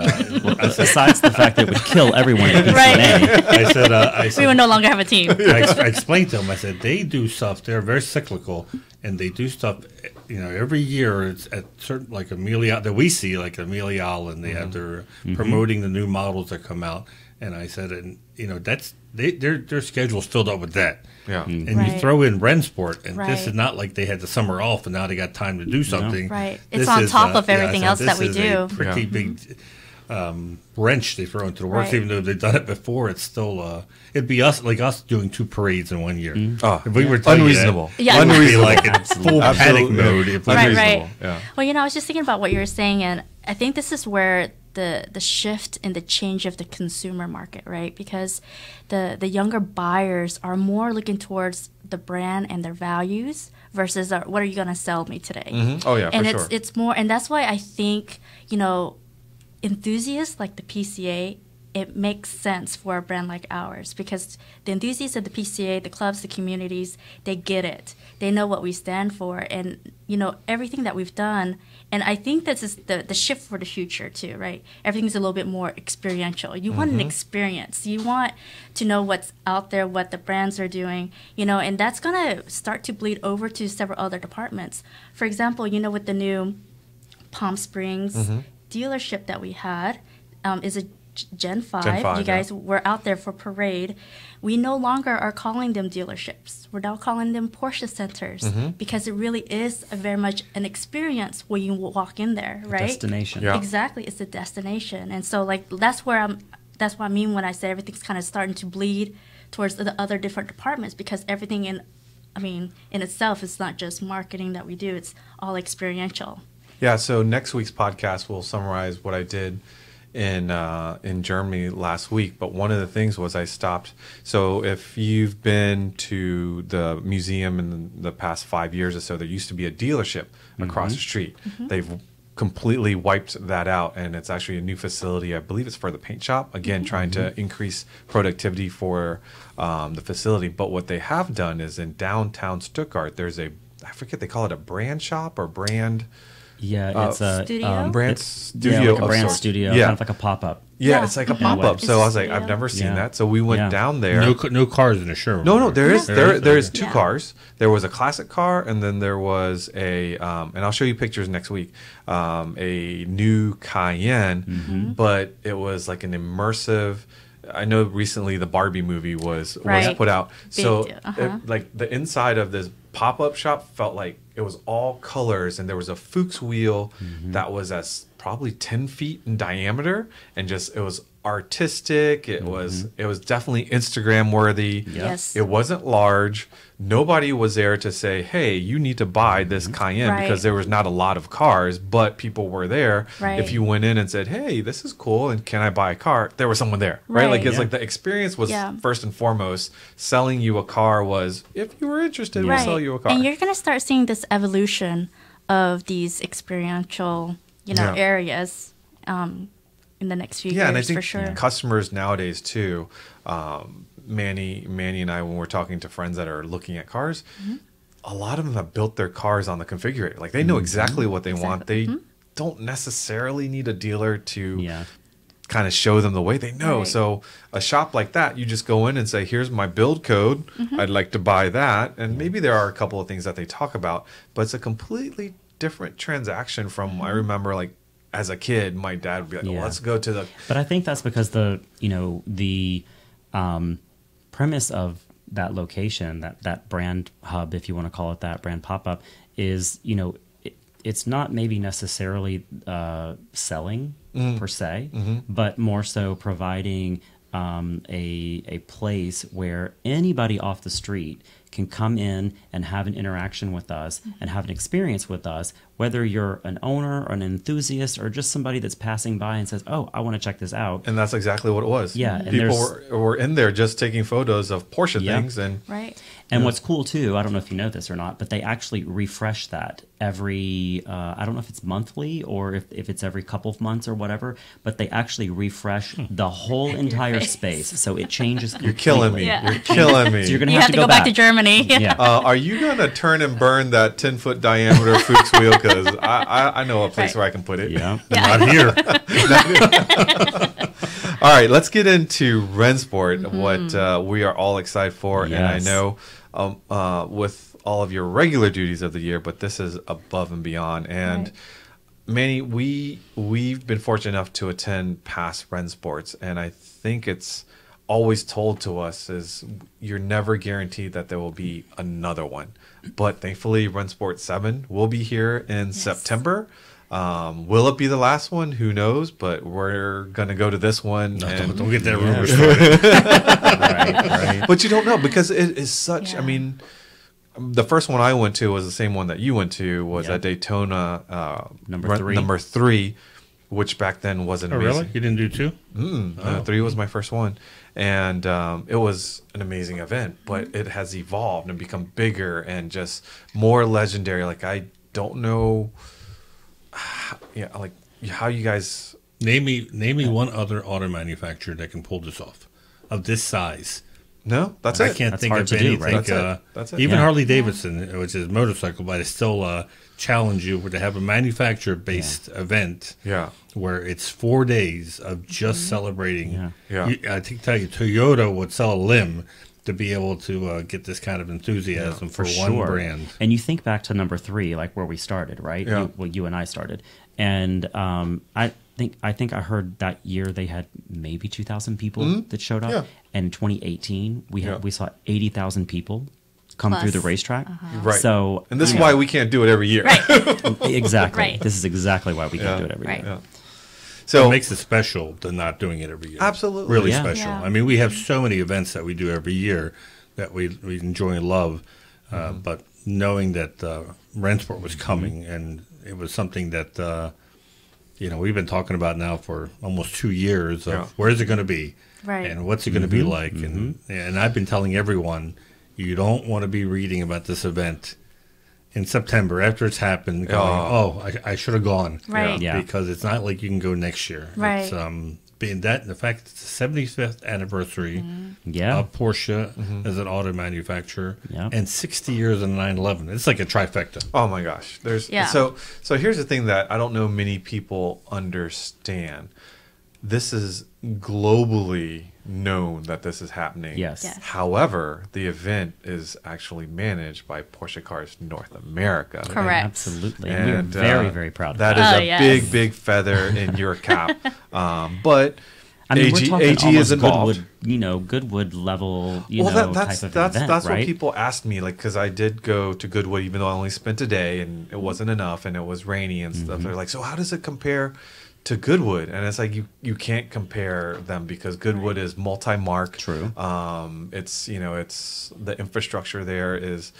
besides the fact that it would kill everyone at PCA, I said, we would no longer have a team. I explained to them, I said, they do stuff, they're very cyclical, and they do stuff, every year. It's at certain, like Amelia, that we see, like Amelia, and they have their promoting the new models that come out. And I said, that's their schedule's filled up with that. Yeah. And you throw in Rennsport, and this is not like they had the summer off and now they got time to do something. Right. It's on top of everything else that we do. Pretty big wrench they throw into the works. Right. Even though they've done it before, it's still it'd be us doing 2 parades in 1 year. Oh, If we were telling you that, unreasonable. Yeah. it would be Unreasonable. like in full panic Absolutely. mode. If we Right, Unreasonable. right. Yeah. Well, I was just thinking about what you were saying, and I think this is where the shift and the change of the consumer market, right? Because the younger buyers are more looking towards the brand and their values versus what are you going to sell me today? Mhm. Oh, yeah, and for sure. it's more, and that's why I think, enthusiasts like the PCA, it makes sense for a brand like ours because the enthusiasts of the PCA, the clubs, the communities, they get it. They know what we stand for, and everything that we've done. And I think this is the shift for the future too, right? Everything's a little bit more experiential. You want an experience. You want to know what's out there, what the brands are doing, and that's gonna start to bleed over to several other departments. For example, with the new Palm Springs dealership that we had, is a Gen 5. Gen 5, you guys were out there for parade. We no longer are calling them dealerships. We're now calling them Porsche centers because it really is very much an experience when you walk in there, right? Destination. Yeah. Exactly, it's a destination, and so that's what I mean when I say everything's kind of starting to bleed towards the other different departments because everything in itself is not just marketing that we do; it's all experiential. Yeah, so next week's podcast will summarize what I did in Germany last week. But one of the things was I stopped. So if you've been to the museum in the past 5 years or so, there used to be a dealership across the street. They've completely wiped that out, and it's actually a new facility. I believe it's for the paint shop. Again, trying to increase productivity for the facility. But what they have done is in downtown Stuttgart, there's I forget, they call it a brand shop or brand. Yeah, it's a Studio? Brand studio. Yeah, like a of brand sorts. studio, Yeah. kind of like a pop-up. Yeah, Yeah. it's like a Mhm. pop up. It's So I a was like, I've studio. never seen Yeah. that. So we went Yeah. down there. No cars in the showroom. No, there is Okay. two Yeah. cars. There was a classic car, and then there was and I'll show you pictures next week. A new Cayenne, but it was like an immersive. I know recently the Barbie movie was Right. put out, Big so deal. like the inside of this pop up shop felt like it was all colors, and there was a Fuchs wheel that was as probably 10 feet in diameter, and just it was artistic. It was definitely Instagram worthy. Yes. It wasn't large. Nobody was there to say, hey, you need to buy this Cayenne, Right. because there was not a lot of cars, but people were there. Right. If you went in and said, hey, this is cool, and can I buy a car? There was someone there, right? Like Right. it's Yeah. like the experience was Yeah. first and foremost. Selling you a car was, if you were interested, we'll sell you a car. And you're going to start seeing this evolution of these experiential, Yeah. areas in the next few Yeah, years, and I think for sure. customers nowadays too, Manny and I, when we're talking to friends that are looking at cars, a lot of them have built their cars on the configurator. Like they know exactly what they want. They don't necessarily need a dealer to Yeah. kind of show them the way. They know. Right. So a shop like that, you just go in and say, here's my build code. I'd like to buy that. And maybe there are a couple of things that they talk about, but it's a completely different transaction from, I remember like as a kid, my dad would be like, Yeah. well, let's go to the, But I think that's because the premise of that location, that brand hub, if you want to call it that, brand pop-up, is, it's not maybe necessarily selling per se, but more so providing a place where anybody off the street can come in and have an interaction with us and have an experience with us, whether you're an owner or an enthusiast or just somebody that's passing by and says, oh, I want to check this out. and that's exactly what it was. Yeah, and People there's- were in there just taking photos of Porsche Yeah. things. And Right. And what's cool too, I don't know if you know this or not, but they actually refresh that every, I don't know if it's monthly or if it's every couple of months or whatever, but they actually refresh the whole entire face. space. So it changes. you're killing me. Yeah. You're killing me. So you're going You have to go back to Germany. Yeah. Are you going to turn and burn that 10-foot diameter Fuchs wheel? Because I know a place Right. where I can put it. Yeah. Not here. All right, let's get into Rennsport, what we are all excited for. And I Yes. know with all of your regular duties of the year, but this is above and beyond. And Right. Manny, we've been fortunate enough to attend past Rennsports, and I think it's always told to us is you're never guaranteed that there will be another one. But thankfully, Rennsport 7 will be here in September. Will it be the last one? Who knows? But we're gonna go to this one. No, and, don't get that rumor started. Right. But you don't know because it is such. Yeah. I mean, the first one I went to was the same one that you went to. Was at Daytona number three, which back then wasn't amazing. Really? You didn't do two? 3 was my first one, and it was an amazing event. But it has evolved and become bigger and just more legendary. Like I don't know, how you guys Name me one other auto manufacturer that can pull this off of this size. No, that's I it. can't That's think hard of to do, anything. right? That's it. Even Yeah. Harley Davidson, which is motorcycle, but I still challenge you to have a manufacturer-based event. Yeah. Where it's 4 days of just celebrating. Yeah. I think tell you, Toyota would sell a limb to be able to get this kind of enthusiasm for one brand. And you think back to number 3, like where we started, right? Yeah. You and I started, and I think I heard that year they had maybe 2,000 people that showed up. Yeah. And in 2018, Yeah. we saw 80,000 people come Plus. through the racetrack. Right. So, And this is why we can't do it every year. exactly. Right. This is exactly why we can't do it every Right. year. Yeah. So So it makes it special to not doing it every year. Absolutely. Really Yeah. special. Yeah. I mean, we have so many events that we do every year that we enjoy and love. But knowing that Rennsport was coming and it was something that, we've been talking about now for almost 2 years of where's it going to be? Right. And what's it going to be like? And I've been telling everyone, you don't want to be reading about this event in September after it's happened going, I should have gone. Right. Yeah. Because it's not like you can go next year. Right. It's, being that, the fact it's the 75th anniversary Yeah. of Porsche as an auto manufacturer Yeah. and 60 years of the 911. It's like a trifecta. Oh my gosh. So here's the thing that I don't know many people understand. This is globally known that this is happening. Yes. Yes. However, the event is actually managed by Porsche Cars North America. Correct. Absolutely. And We're very, very proud of that. that. That is Oh, a yes. big feather in your cap. But I mean, we're talking AG almost is involved. Goodwood level, That's type of event, that's right? what people asked me, like, because I did go to Goodwood, even though I only spent a day and it wasn't enough and it was rainy and stuff. They're like, so how does it compare to Goodwood? And it's like you can't compare them because Goodwood is multi-mark. True. It's it's the infrastructure there is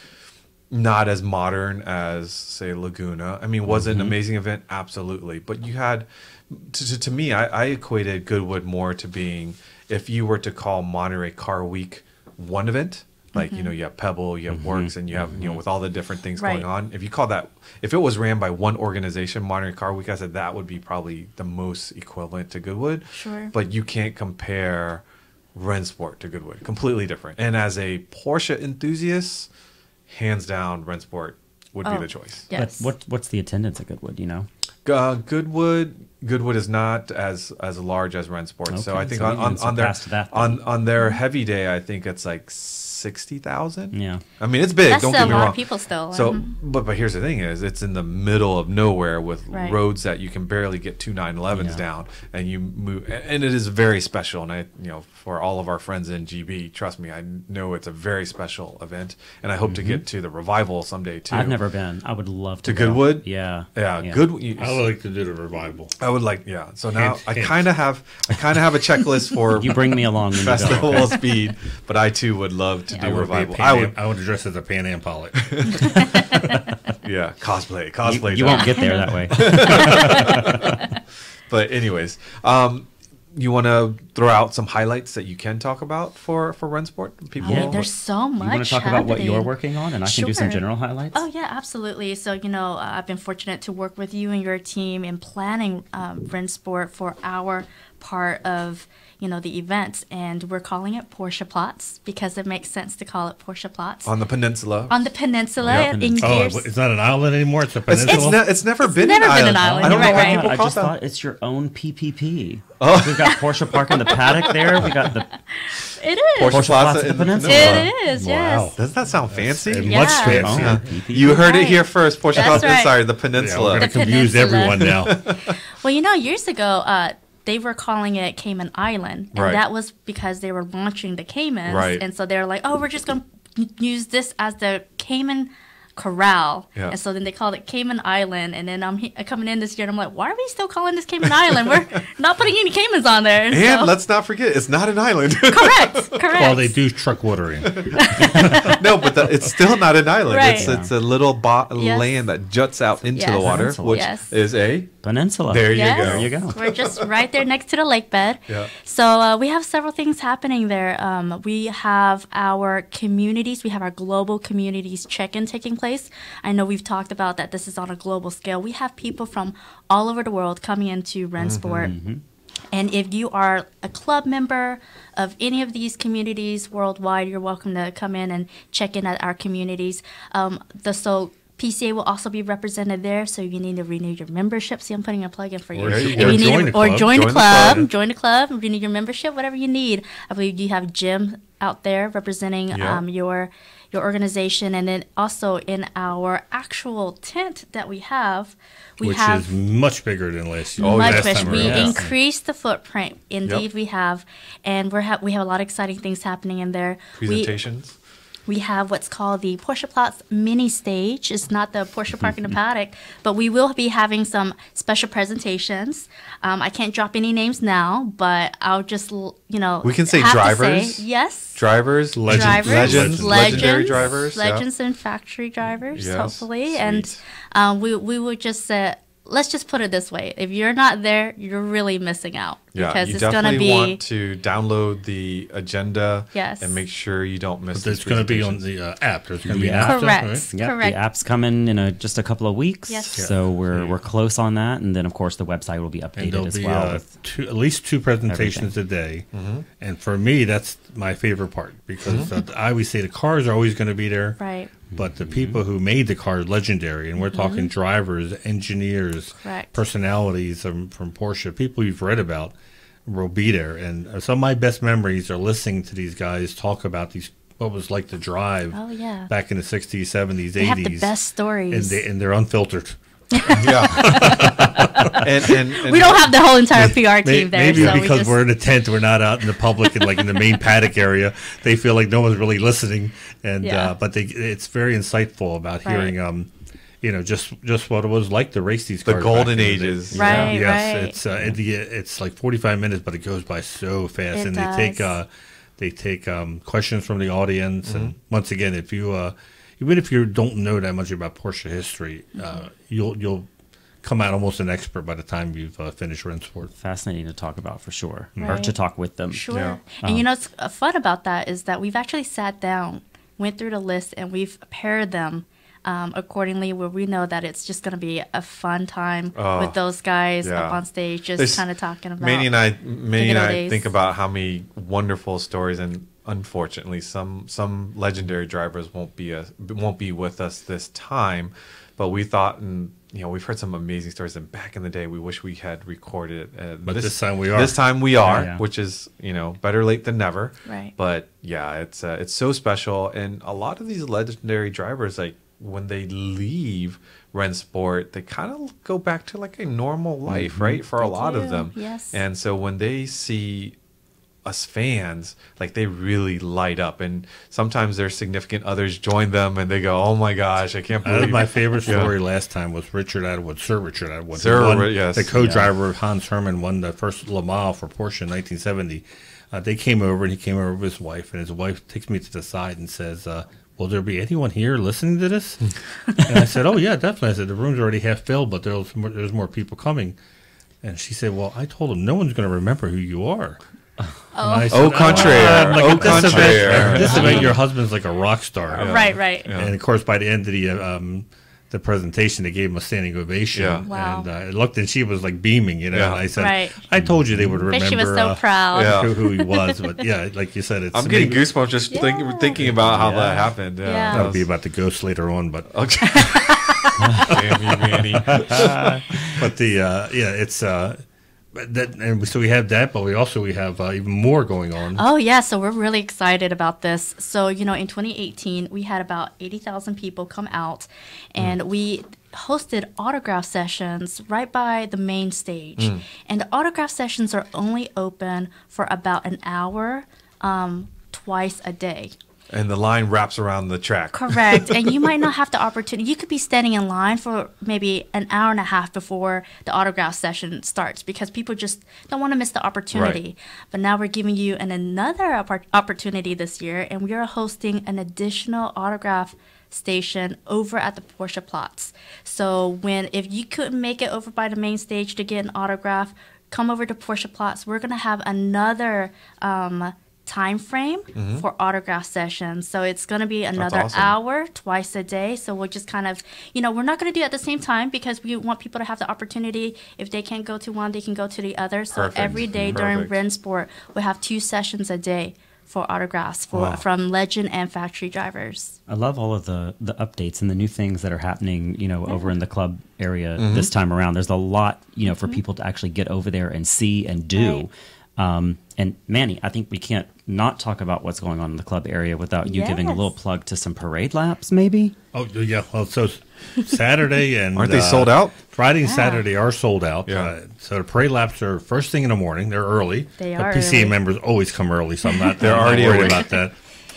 not as modern as say Laguna. I mean, was it an amazing event? Absolutely. But you had to me, I equated Goodwood more to being if you were to call Monterey Car Week one event, like you have Pebble, you have Works, and you have with all the different things Right. going on. If you call that, if it was ran by one organization, Monterey Car Week, I said that would be probably the most equivalent to Goodwood. Sure. But you can't compare Rennsport to Goodwood. Completely different. And as a Porsche enthusiast, hands down, Rennsport would be the choice. Yes. But what's the attendance at Goodwood? Goodwood is not as large as Rennsport. So Okay, I think so we even surpassed that then. on their heavy day, I think it's like 60,000. Yeah. I mean, it's big. That's don't still get me a lot wrong. of people still. So, but here's the thing: is it's in the middle of nowhere with Right. roads that you can barely get two 911s Yeah. down, and you move, and it is very special. And for all of our friends in GB, trust me, I know it's a very special event, and I hope to get to the revival someday too. I've never been. I would love to To go. Goodwood? Yeah. Yeah, good. I would like to do the revival. I would like, yeah. So now Hint, I hint. kind of have a checklist for You bring me along when you go. Festival okay? of Speed, but I too would love to do I would be a revival. I would dress as a Pan Am pilot. Yeah, cosplay. You time. won't get there that way. But anyways, you want to throw out some highlights that you can talk about for Rennsport? People, I mean, there's so much. You want to talk about what you're happening. working on, and I can do some Sure. general highlights? Oh yeah, absolutely. So I've been fortunate to work with you and your team in planning Rennsport for our part of the events, and we're calling it Porsche Plots because it makes sense to call it Porsche Plots on the peninsula. on the peninsula. Yeah. In Oh, years, it's not an island anymore. It's a It's, peninsula. it's never been never an been island. an island, I don't know right, why right. people I call just it that. thought it's your own PPP. Oh. We've got Porsche Park in the paddock there. We got the it is. Porsche Plaza in the peninsula. It is. Wow. Yes. Doesn't that sound fancy? And Yeah. much your fancier. own Yeah. PPP. You heard it Right. here first. Porsche That's Plaza. right. Sorry, the Yeah, we're peninsula. going to The confuse peninsula. everyone now. Well, years ago, they were calling it Cayman Island, and Right. that was because they were launching the Caymans, Right. and so they were like, "Oh, we're just going to use this as the Cayman corral. Yeah. And so then they called it Cayman Island. And then I'm coming in this year and I'm like, why are we still calling this Cayman Island? We're not putting any Caymans on there. And so, let's not forget, it's not an island. correct. Well, they do truck watering. No, but it's still not an island. Right. It's a little Yes. land that juts out into Yes. the water, Peninsula. which Yes. is a Peninsula. There you Yes. go. There you go. We're just right there next to the lake bed. Yeah. So we have several things happening there. We have our communities. We have our global communities check-in taking place. I know we've talked about that this is on a global scale. We have people from all over the world coming into Rennsport. And if you are a club member of any of these communities worldwide, you're welcome to come in and check in at our communities. So PCA will also be represented there, so you need to renew your membership. See, I'm putting a plug in for you. Or If join you need the or club. join the Join the club, club. join the club, renew your membership, whatever you need. I believe you have Jim out there representing Yeah. your organization, and then also in our actual tent that we have, Which have is much bigger than last year. much last fish. time We around. increased the footprint. Indeed, we have, and we have a lot of exciting things happening in there. presentations. We have what's called the Porsche Plots mini stage. It's not the Porsche Park in the Paddock, but we will be having some special presentations. I can't drop any names now, but I'll just, We can say have to drivers. say, yes. Drivers, Legends. legendary drivers, yeah. legends and factory drivers, Yes, hopefully. sweet. And we would just let's just put it this way. If you're not there, you're really missing out. Yeah, Because you it's going to definitely be. want to download the agenda Yes. and make sure you don't miss But it's going to be on the app. There's going to be an Yeah. app. Correct. Right? Yep, Correct. the app's coming in just a couple of weeks. Yes. So we're close on that, and then of course the website will be And updated there'll as be well. with at least two presentations a day. And for me, that's my favorite part because I always say the cars are always going to be there. Right. But the people who made the car legendary, and we're talking drivers, engineers, Correct. personalities from Porsche, people you've read about, will be there. And some of my best memories are listening to these guys talk about what it was like to drive Oh, yeah. back in the 60s, 70s, 80s. They have the best stories. And they're unfiltered. Yeah. and We don't have the whole entire PR team there. Maybe so we because just, we're in a tent, we're not out in the public and like in the main paddock area. They feel like no one's really listening, and Yeah. but it's very insightful about Right. hearing, just what it was like to race these the cars. golden back in the day. ages. Right. Yes, it's like 45 minutes, but it goes by so fast, It and does. they take questions from the audience, and once again, if you even if you don't know that much about Porsche history, you'll come out almost an expert by the time you've finished Rennsport. fascinating to talk about for sure, or Right. to talk with them. Sure. Yeah. And you know what's fun about that is that we've actually sat down, went through the list, and we've paired them accordingly, where we know that it's just going to be a fun time with those guys yeah. up on stage, just There's- kind of talking about. Manny and I good old days. think about how many wonderful stories, and unfortunately, some legendary drivers won't be with us this time. But we thought, and we've heard some amazing stories. And back in the day, we wish we had recorded it. But this time we are. This time we are, Yeah. which is better late than never. Right. But yeah, it's so special, and a lot of these legendary drivers, like when they leave Rennsport, they kind of go back to like a normal life, right? For a They lot of do, them. yes. And so when they see us fans, like they really light up, and sometimes their significant others join them, and they go, "Oh my gosh, I can't believe!" My favorite Yeah. story last time was Sir Richard Atwood. Sir, who won- yes. the co-driver of Hans Hermann won the first Le Mans for Porsche in 1970. They came over, and he came over with his wife, and his wife takes me to the side and says, will there be anyone here listening to this? And I said, oh, yeah, definitely. I said, the room's already half filled, but there's more people coming. And she said, well, I told him no one's going to remember who you are. Au contraire. Au contraire. This event, your husband's like a rock star. Right, right. And of course, by the end of the presentation, they gave him a standing ovation. Yeah. Wow. And I looked, and she was like beaming, Yeah. And I said, Right. I told you they would remember. But she was so proud. Yeah. Who he was, but yeah, like you said, it's I'm getting maybe- goosebumps just thinking about how that happened. Yeah, Yeah. That'll be about the ghost later on, but Okay. Damn you, Manny. but it's that, and so we have that, but we have even more going on. Oh, yeah. So we're really excited about this. So, in 2018, we had about 80,000 people come out, and we hosted autograph sessions right by the main stage. And the autograph sessions are only open for about an hour twice a day. And the line wraps around the track. Correct. And you might not have the opportunity. You could be standing in line for maybe an hour and a half before the autograph session starts because people just don't want to miss the opportunity. Right. But now we're giving you another opportunity this year, and we are hosting an additional autograph station over at the Porsche Plots. So if you couldn't make it over by the main stage to get an autograph, come over to Porsche Plots. We're going to have another time frame for autograph sessions. So it's going to be another hour twice a day. So we'll just kind of, we're not going to do it at the same time because we want people to have the opportunity. If they can't go to one, they can go to the other. So every day during Rennsport, we have 2 sessions a day for autographs from legend and factory drivers. I love all of the updates and the new things that are happening, over in the club area this time around. There's a lot, for people to actually get over there and see and do. Right. And Manny, I think we can't not talk about what's going on in the club area without you giving a little plug to some parade laps, maybe? Oh, yeah. Well, so Saturday and... Aren't they sold out? Friday and Saturday are sold out. Yeah. So the parade laps are first thing in the morning. They're early. They are PCA early. members always come early, so I'm not already worried about that.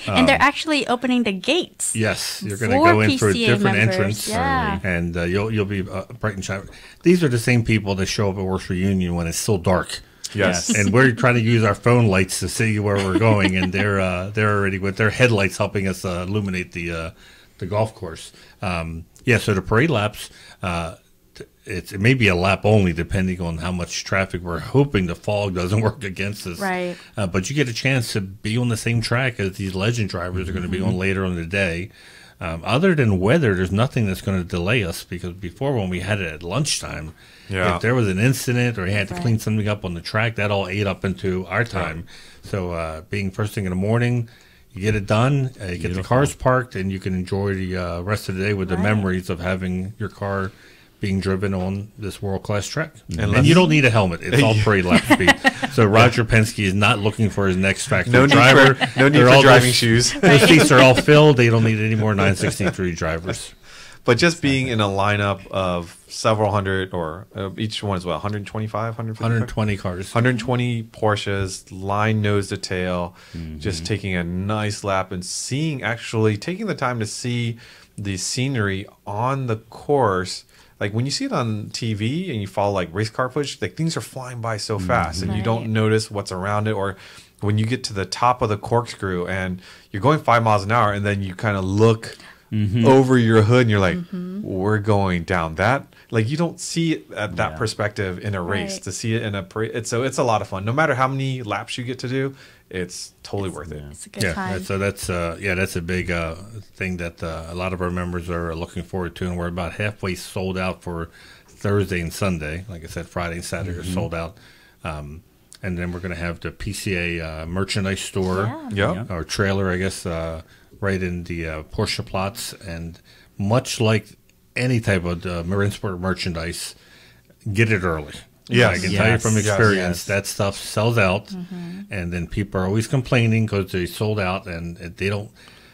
And they're actually opening the gates. Yes, you're going to go in through a different entrance, and you'll be bright and shiny. These are the same people that show up at Porsche Reunion when it's still dark. Yes. And we're trying to use our phone lights to see where we're going, and they're already with their headlights helping us illuminate the golf course. So the parade laps, it may be a lap only depending on how much traffic. We're hoping the fog doesn't work against us. Right. But you get a chance to be on the same track as these legend drivers are going to be on later in the day. Other than weather, there's nothing that's going to delay us because before when we had it at lunchtime, if there was an incident or you had to clean something up on the track, that all ate up into our time. Right. So being first thing in the morning, you get it done, you get the cars parked, and you can enjoy the rest of the day with the memories of having your car being driven on this world-class track. And you don't need a helmet. It's all parade lap speed. So Roger Penske is not looking for his next factory driver. No need for driving shoes. Those seats are all filled. They don't need any more 916-3 drivers. But just being in a lineup of several hundred, or each one is 125, 120 cars. 120 Porsches, line nose to tail, just taking a nice lap and taking the time to see the scenery on the course. Like when you see it on TV and you follow like race car footage, like things are flying by so fast and you don't notice what's around it. Or when you get to the top of the corkscrew and you're going 5 miles an hour and then you kind of look over your hood and you're like, we're going down that. Like you don't see it at that perspective in a race. To see it in a parade. So it's a lot of fun. No matter how many laps you get to do, it's totally worth it. It's a good time. So that's a big thing that a lot of our members are looking forward to, and we're about halfway sold out for Thursday and Sunday. Like I said, Friday and Saturday are sold out. And then we're going to have the PCA merchandise store or trailer, I guess, right in the Porsche Plots. And much like any type of Rennsport merchandise, get it early. Yes. I can tell you from experience that stuff sells out, and then people are always complaining because they sold out, and they don't.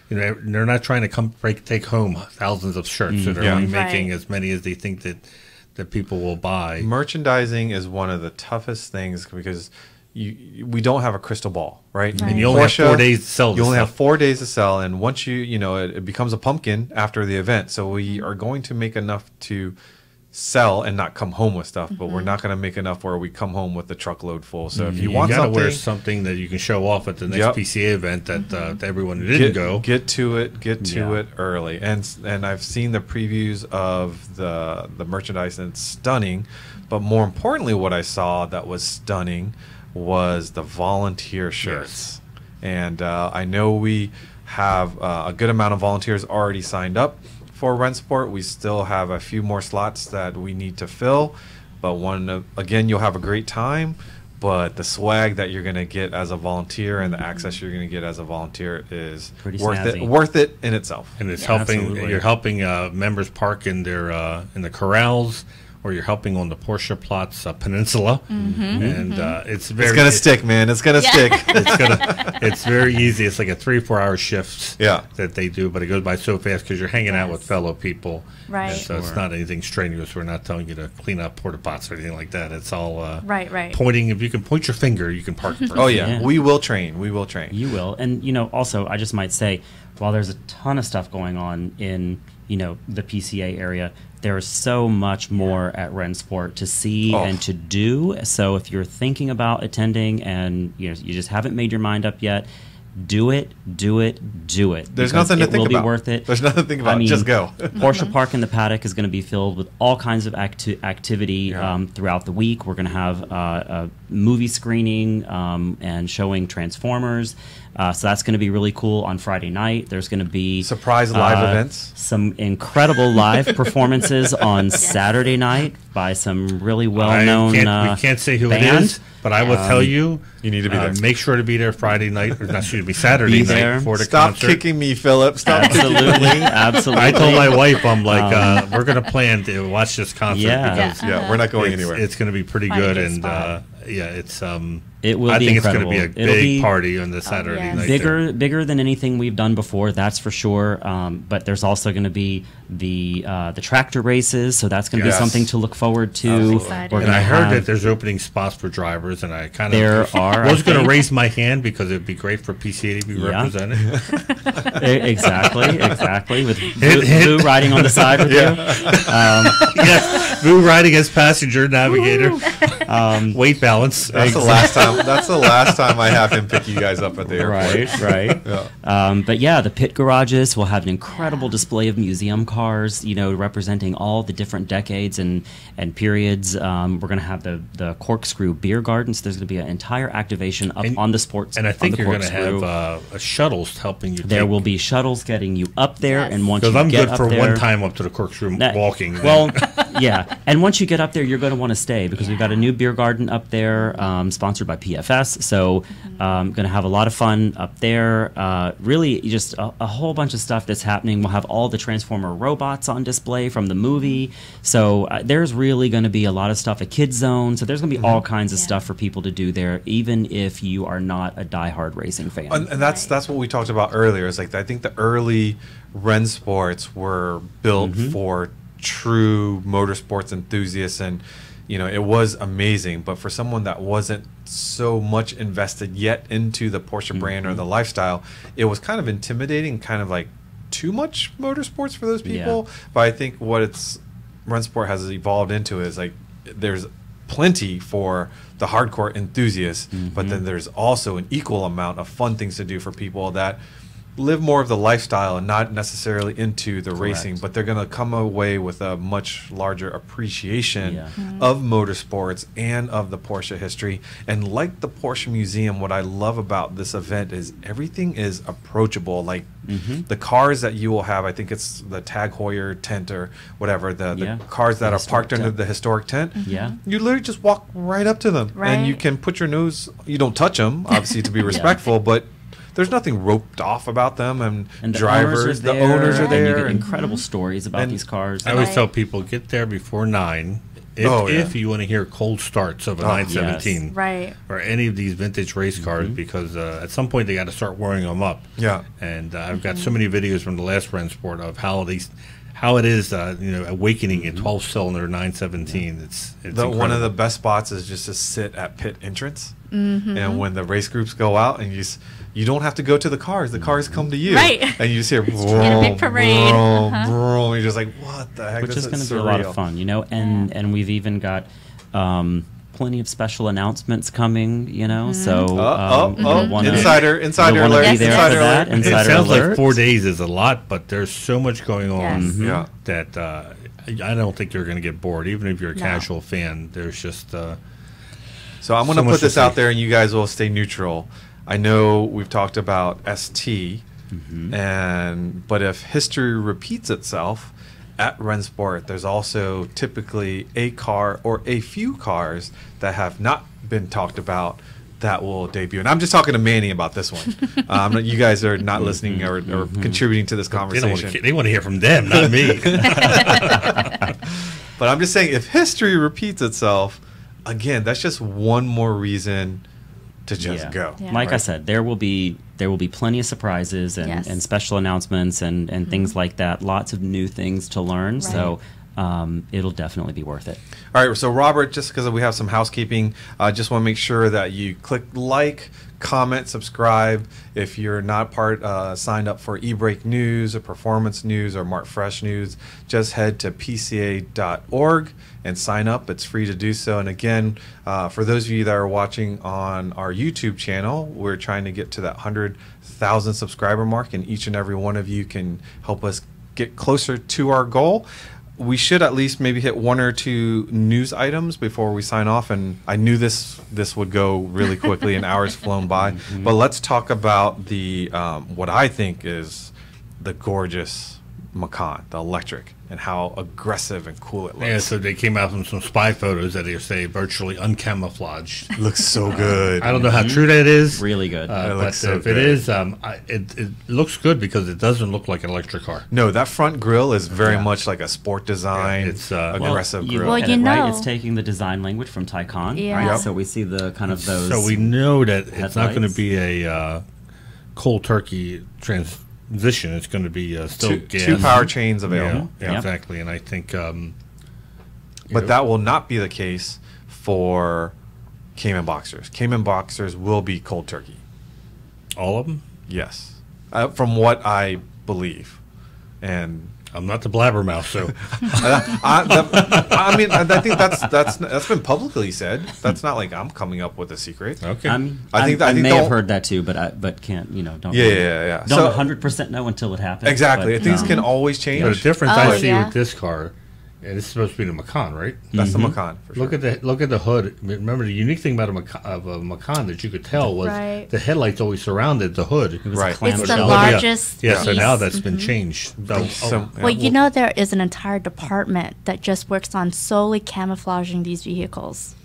They're not trying to take home thousands of shirts. So they're only making as many as they think that people will buy. Merchandising is one of the toughest things because we don't have a crystal ball, right? And you only have 4 days to sell. You only have 4 days to sell, and once it becomes a pumpkin after the event. So we are going to make enough to sell and not come home with stuff, but we're not going to make enough where we come home with the truckload full. So if you want gotta something, wear something that you can show off at the next PCA event that everyone who didn't go. Get to it early. And I've seen the previews of the merchandise, and it's stunning. But more importantly, what I saw that was stunning was the volunteer shirts. And I know we have a good amount of volunteers already signed up for Rennsport. We still have a few more slots that we need to fill, but again, you'll have a great time, but the swag that you're going to get as a volunteer and the access you're going to get as a volunteer is worth it in itself. And it's helping. Absolutely. You're helping members park in their in the corrals or you're helping on the Porsche Plots Peninsula, and it's It's gonna stick, man. It's gonna stick. It's very easy. It's like a 3-4 hour shifts Yeah. that they do, but it goes by so fast because you're hanging out with fellow people. Right. And so it's not anything strenuous. We're not telling you to clean up porta pots or anything like that. It's all Right. pointing. If you can point your finger, you can park. Oh yeah. Yeah. We will train. We will train. You will. And, also, I just might say, while there's a ton of stuff going on in, the PCA area, there is so much more at Rennsport to see and to do. So if you're thinking about attending and, you just haven't made your mind up yet, do it. There's nothing to think about. It will be worth it. There's nothing to think about. Just go. Porsche Park in the Paddock is going to be filled with all kinds of activity throughout the week. We're going to have a movie screening and showing Transformers. So that's going to be really cool on Friday night. There's going to be Surprise live events. some incredible live performances on Saturday night by some really well-known we can't say who band. it is, but I will tell you, You need to be there. Make sure to be there Friday night, or not, excuse me, Saturday Be night there. for the Stop concert. kicking me, Philip. Stop kicking me. Absolutely. I told my wife, I'm like, we're going to plan to watch this concert Yeah. because Yeah, we're not going anywhere. it's going to be pretty Find a good, good and spot. it's It will I be think incredible. it's going to be a It'll big be party on the Saturday yes. night. there. bigger than anything we've done before, that's for sure. But there's also going to be the tractor races, so that's going to Yes. be something to look forward to. I'm excited. We're And gonna I heard have- that there's opening spots for drivers, and I kind of There are, was I going to think. raise my hand because it'd be great for PCA to be Yeah. represented. exactly. With Boo riding on the side with you. Yes, Boo riding as passenger navigator, weight balance. That's the last time. That's the last time I have him pick you guys up at the airport. Right. Yeah. But yeah, the pit garages will have an incredible display of museum cars, representing all the different decades and periods. We're going to have the corkscrew beer garden, so there's going to be an entire activation up on the sports. And I think on the you're going to corkscrew. have shuttles helping you. There will be shuttles getting you up there, Yes. and once you Because I'm get good up for there, one time up to the corkscrew walking. Well, yeah, and once you get up there, you're going to want to stay because we've got a new beer garden up there, sponsored by PFS. So, going to have a lot of fun up there. Really, just a whole bunch of stuff that's happening. We'll have all the Transformer robots on display from the movie. So there's really going to be a lot of stuff. A kids zone. So there's going to be all kinds of stuff for people to do there, even if you are not a diehard racing fan. And that's what we talked about earlier. Is like I think the early Rennsports were built for true motorsports enthusiasts, and it was amazing. But for someone that wasn't so much invested yet into the Porsche brand or the lifestyle, it was kind of intimidating, kind of like too much motorsports for those people. Yeah. But I think what Rennsport has evolved into is like there's plenty for the hardcore enthusiasts, but then there's also an equal amount of fun things to do for people that live more of the lifestyle and not necessarily into the racing, but they're going to come away with a much larger appreciation of motorsports and of the Porsche history. And like the Porsche Museum, what I love about this event is everything is approachable. Like the cars that you will have, I think it's the Tag Heuer tent or whatever, the cars that are parked under the historic tent. Yeah. You literally just walk right up to them and you can put your nose, you don't touch them, obviously, to be respectful, but there's nothing roped off about them, and the drivers, the owners are and there. you get and incredible stories about these cars. I always tell people, get there before 9 if you want to hear cold starts of a 917 Right. or any of these vintage race cars, because at some point they got to start wearing them up. Yeah. And I've got so many videos from the last Rennsport of how it is awakening a 12-cylinder 917. It's one of the best spots is just to sit at pit entrance, and when the race groups go out, and you don't have to go to the cars come to you, Right. and you just hear in a big parade. vroom, vroom. You're just like, what the heck? Which This is going to be surreal. a lot of fun, and we've even got plenty of special announcements coming, so Insider alert, insider alert. It sounds like 4 days is a lot, but there's so much going on Yeah. that I don't think you're going to get bored, even if you're a casual fan. There's just So I'm going to put this out there, and you guys will stay neutral. I know we've talked about ST, but if history repeats itself at Rennsport, there's also typically a car or a few cars that have not been talked about that will debut. And I'm just talking to Manny about this one. You guys are not listening or contributing to this conversation. They want to hear from them, not me. But I'm just saying, if history repeats itself, again, that's just one more reason to just go. Yeah. Like I said, there will be plenty of surprises and special announcements and things like that. Lots of new things to learn. Right. So it'll definitely be worth it. All right. So Robert, just because we have some housekeeping, I just want to make sure that you click like, comment, subscribe. If you're not signed up for eBreak News or Performance News or Mart Fresh News, just head to pca.org and sign up. It's free to do so. And again, for those of you that are watching on our YouTube channel, we're trying to get to that 100,000 subscriber mark, and each and every one of you can help us get closer to our goal. We should at least maybe hit one or two news items before we sign off. And I knew this would go really quickly, and hours flown by. But let's talk about the what I think is the gorgeous Macan, the electric, and how aggressive and cool it looks. Yeah, so they came out with some spy photos that they say virtually uncamouflaged. Looks so good. I don't know how true that is. Really good. But so if good. it is, it looks good because it doesn't look like an electric car. No, that front grille is very much like a sport design. Yeah, it's aggressive grill. Well, Right? you know. It's taking the design language from Taycan. Yeah. Right? Yep. So we see the kind of those. So we know that it's not going to headlights. be a cold turkey transition. It's going to be still gas. Two power chains available. Yeah, Yep. exactly. And I think, But that will not be the case for Cayman Boxers. Cayman Boxers will be cold turkey. all of them. Yes, from what I believe, and I'm not the blabbermouth, so I mean, I think that's been publicly said. That's not like I'm coming up with a secret. okay. I may have heard that too, but can't don't. Yeah, really- yeah. Don't 100% know until it happens. Exactly. but, Things can always change. the difference Oh, I see yeah. with this car, and it's supposed to be the Macan, right? That's the Macan for sure. Look at the hood. Remember, the unique thing about a Macan that you could tell was Right. the headlights always surrounded the hood. It was Right. a clamshell. It's the Yeah. largest Yeah, so piece. now that's been changed. Well, you know, there is an entire department that just works on solely camouflaging these vehicles.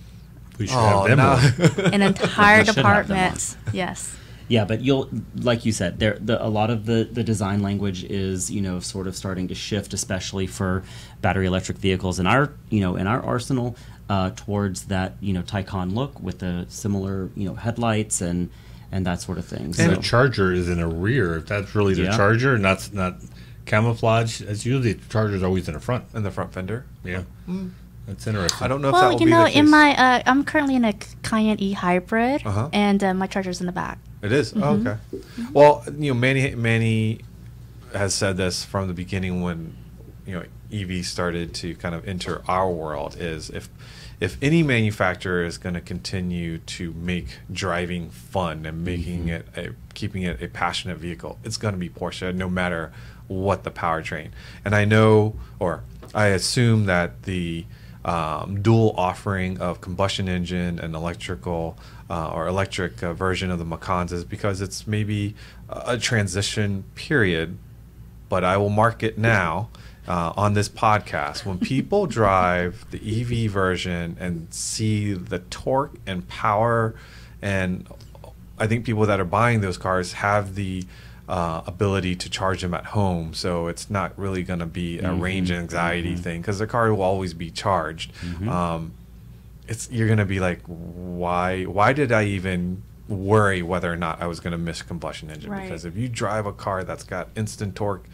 we should have them. no. on. An entire We should have them department. Yes. Yeah, but like you said, a lot of the design language is sort of starting to shift, especially for battery electric vehicles in our arsenal towards that Taycan look with the similar headlights and that sort of thing. And So the charger is in the rear. If that's really the Yeah. charger, and that's not camouflage. It's usually the charger's always in the front. in the front fender. Yeah, that's interesting. I don't know if that Well, will you be know, the case. in my I'm currently in a Cayenne E hybrid, Uh-huh. and my charger's in the back. It is? Oh, okay. Well, Manny has said this from the beginning when, EV started to kind of enter our world, is if any manufacturer is going to continue to make driving fun and making it keeping it a passionate vehicle, it's going to be Porsche, no matter what the powertrain. And I know, or I assume that the dual offering of combustion engine and electrical or electric version of the Macans is because it's maybe a transition period. But I will mark it now on this podcast. When people drive the EV version and see the torque and power, and I think people that are buying those cars have the ability to charge them at home, so it's not really going to be a range anxiety thing because the car will always be charged. You're going to be like, why did I even worry whether or not I was going to miss combustion engine? Right. Because if you drive a car that's got instant torque,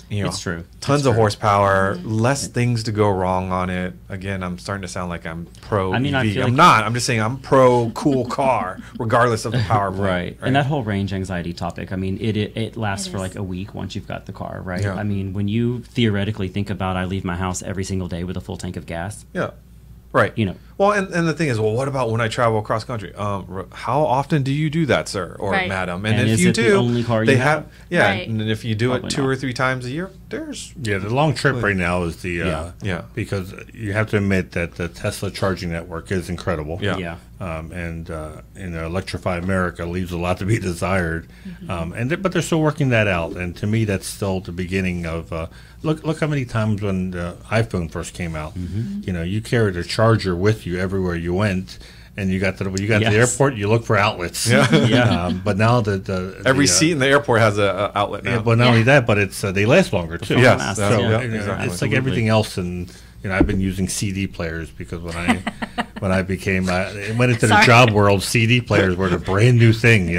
It's true. tons It's of true. horsepower, less things to go wrong on it. Again, I'm starting to sound like I'm pro I mean, I EV. feel I'm like- not. I'm just saying I'm pro cool car, regardless of the power plant. Right. And that whole range anxiety topic, I mean, it lasts It for is. like a week once you've got the car, right? Yeah. I mean, when you theoretically think about I leave my house every single day with a full tank of gas, Yeah. Right. Well, and the thing is, what about when I travel across country? How often do you do that, sir or Right. madam? And if is you it the do, only car they you have. have? Yeah. Right. And if you do Probably it 2 not. or 3 times a year, there's Yeah, the long trip right now is the Yeah. because you have to admit that the Tesla charging network is incredible. Yeah. And Electrify America leaves a lot to be desired, but they're still working that out. And to me, that's still the beginning of. Look how many times when the iPhone first came out, you carried a charger with you everywhere you went, and you got to the Yes. airport, you look for outlets. Yeah. But now every seat in the airport has a outlet now. Yeah, but not only that, but it's they last longer too. Yes. Mass, So, yeah. exactly. It's like everything else in I've been using CD players because when I went into the job world, CD players were the brand new thing,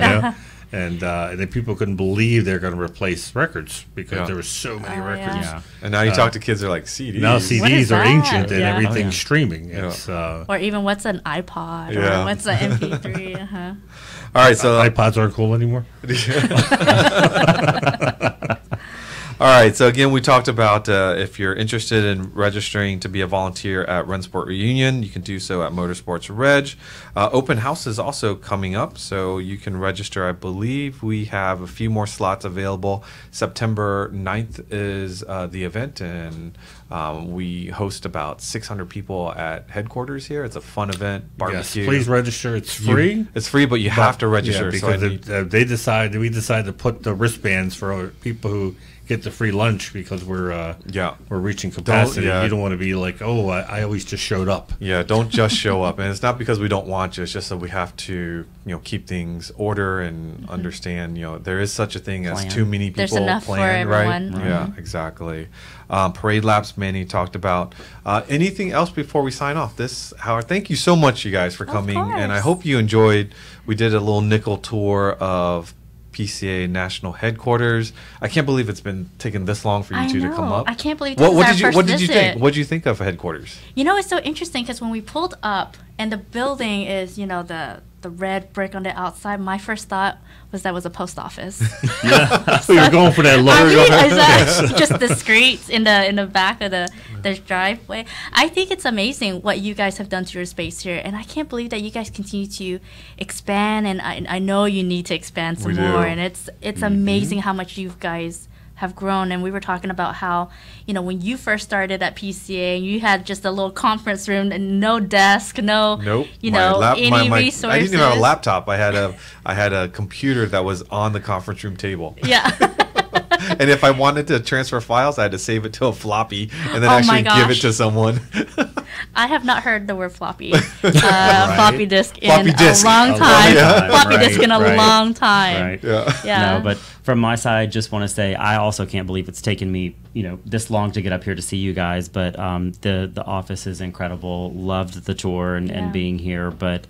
And then people couldn't believe they're going to replace records because there were so many records. Yeah. And now you talk to kids, they're like, CDs. Now CDs are ancient and everything's streaming. It's, or even what's an iPod or what's an MP3. All right, so iPods aren't cool anymore. All right, so again, we talked about if you're interested in registering to be a volunteer at Rennsport Reunion, you can do so at Motorsports Reg. Open house is also coming up, so you can register. I believe we have a few more slots available. September 9th is the event, and we host about 600 people at headquarters here. It's a fun event, barbecue. Yes, please register. It's free. It's free, but you have to register. Because we decide to put the wristbands for people who get the free lunch because we're reaching capacity. You don't want to be like, oh, I always just showed up. Yeah, don't just show up. And it's not because we don't want you. It's just that we have to, keep things order and understand, there is such a thing as too many people. There's enough for everyone. Right? Yeah, exactly. Parade laps, Manny talked about. Anything else before we sign off? Thank you so much, you guys, for coming. And I hope you enjoyed. We did a little nickel tour of PCA National Headquarters. I can't believe it's been taking this long for you two to come up. I can't believe this is our first visit. What did you think? What did you think of headquarters? It's so interesting because when we pulled up and the building is, the red brick on the outside, my first thought was that was a post office. So you're going for that look. Is that just the streets in the back of the driveway? I think it's amazing what you guys have done to your space here, and I can't believe that you guys continue to expand. And I know you need to expand some more. And it's amazing how much you guys have grown. And we were talking about how, when you first started at PCA, you had just a little conference room and no desk, any resources. I didn't even have a laptop. I had a computer that was on the conference room table. Yeah. And if I wanted to transfer files, I had to save it to a floppy and then actually give it to someone. I have not heard the word floppy. Floppy disk in a long time. Floppy disk in a long time. Right. Yeah. No, but from my side, just want to say I also can't believe it's taken me, this long to get up here to see you guys. But the office is incredible. Loved the tour and being here. But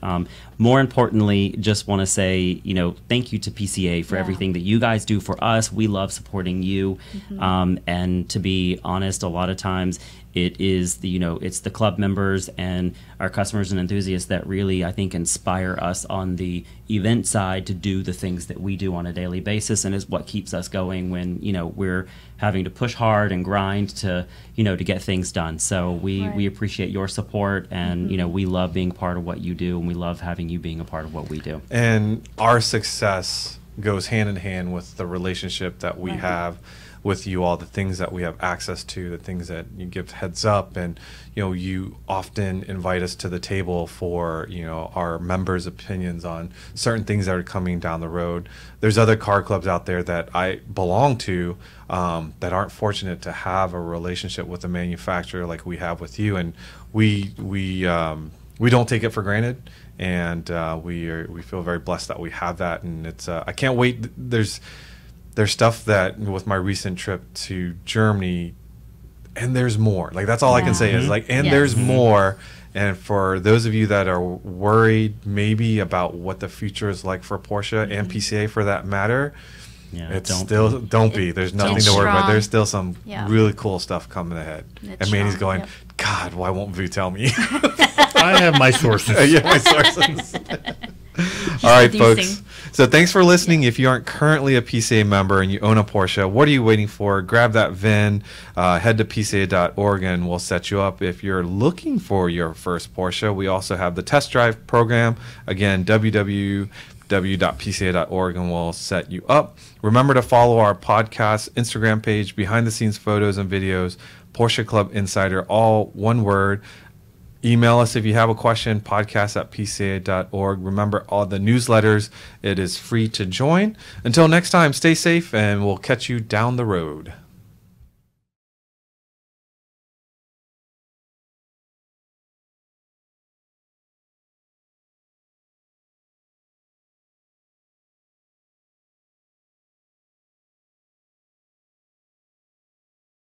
more importantly, just want to say, thank you to PCA for everything that you guys do for us. We love supporting you. And to be honest, a lot of times it is it's the club members and our customers and enthusiasts that really, I think, inspire us on the event side to do the things that we do on a daily basis, and is what keeps us going when we're having to push hard and grind to to get things done. So we appreciate your support, and we love being part of what you do, and we love having you being a part of what we do. And our success goes hand in hand with the relationship that we have with you all, the things that we have access to, the things that you give heads up, and you often invite us to the table for our members' opinions on certain things that are coming down the road. There's other car clubs out there that I belong to that aren't fortunate to have a relationship with a manufacturer like we have with you, and we don't take it for granted. And we feel very blessed that we have that, and it's I can't wait. There's stuff that with my recent trip to Germany, and there's more. Like, that's all I can say is there's more. And for those of you that are worried maybe about what the future is like for Porsche and PCA for that matter, don't be. There's nothing to worry about. There's still some really cool stuff coming ahead. And Manny's going, God, why won't Vu tell me? I have my sources. My sources. All right, folks. So thanks for listening. If you aren't currently a PCA member and you own a Porsche, what are you waiting for? Grab that VIN, head to PCA.org, and we'll set you up. If you're looking for your first Porsche, we also have the test drive program. Again, www.pca.org, and we'll set you up. Remember to follow our podcast Instagram page, behind the scenes photos and videos, Porsche Club Insider, all one word. Email us if you have a question, podcast@pca.org. Remember, all the newsletters, it is free to join. Until next time, stay safe, and we'll catch you down the road.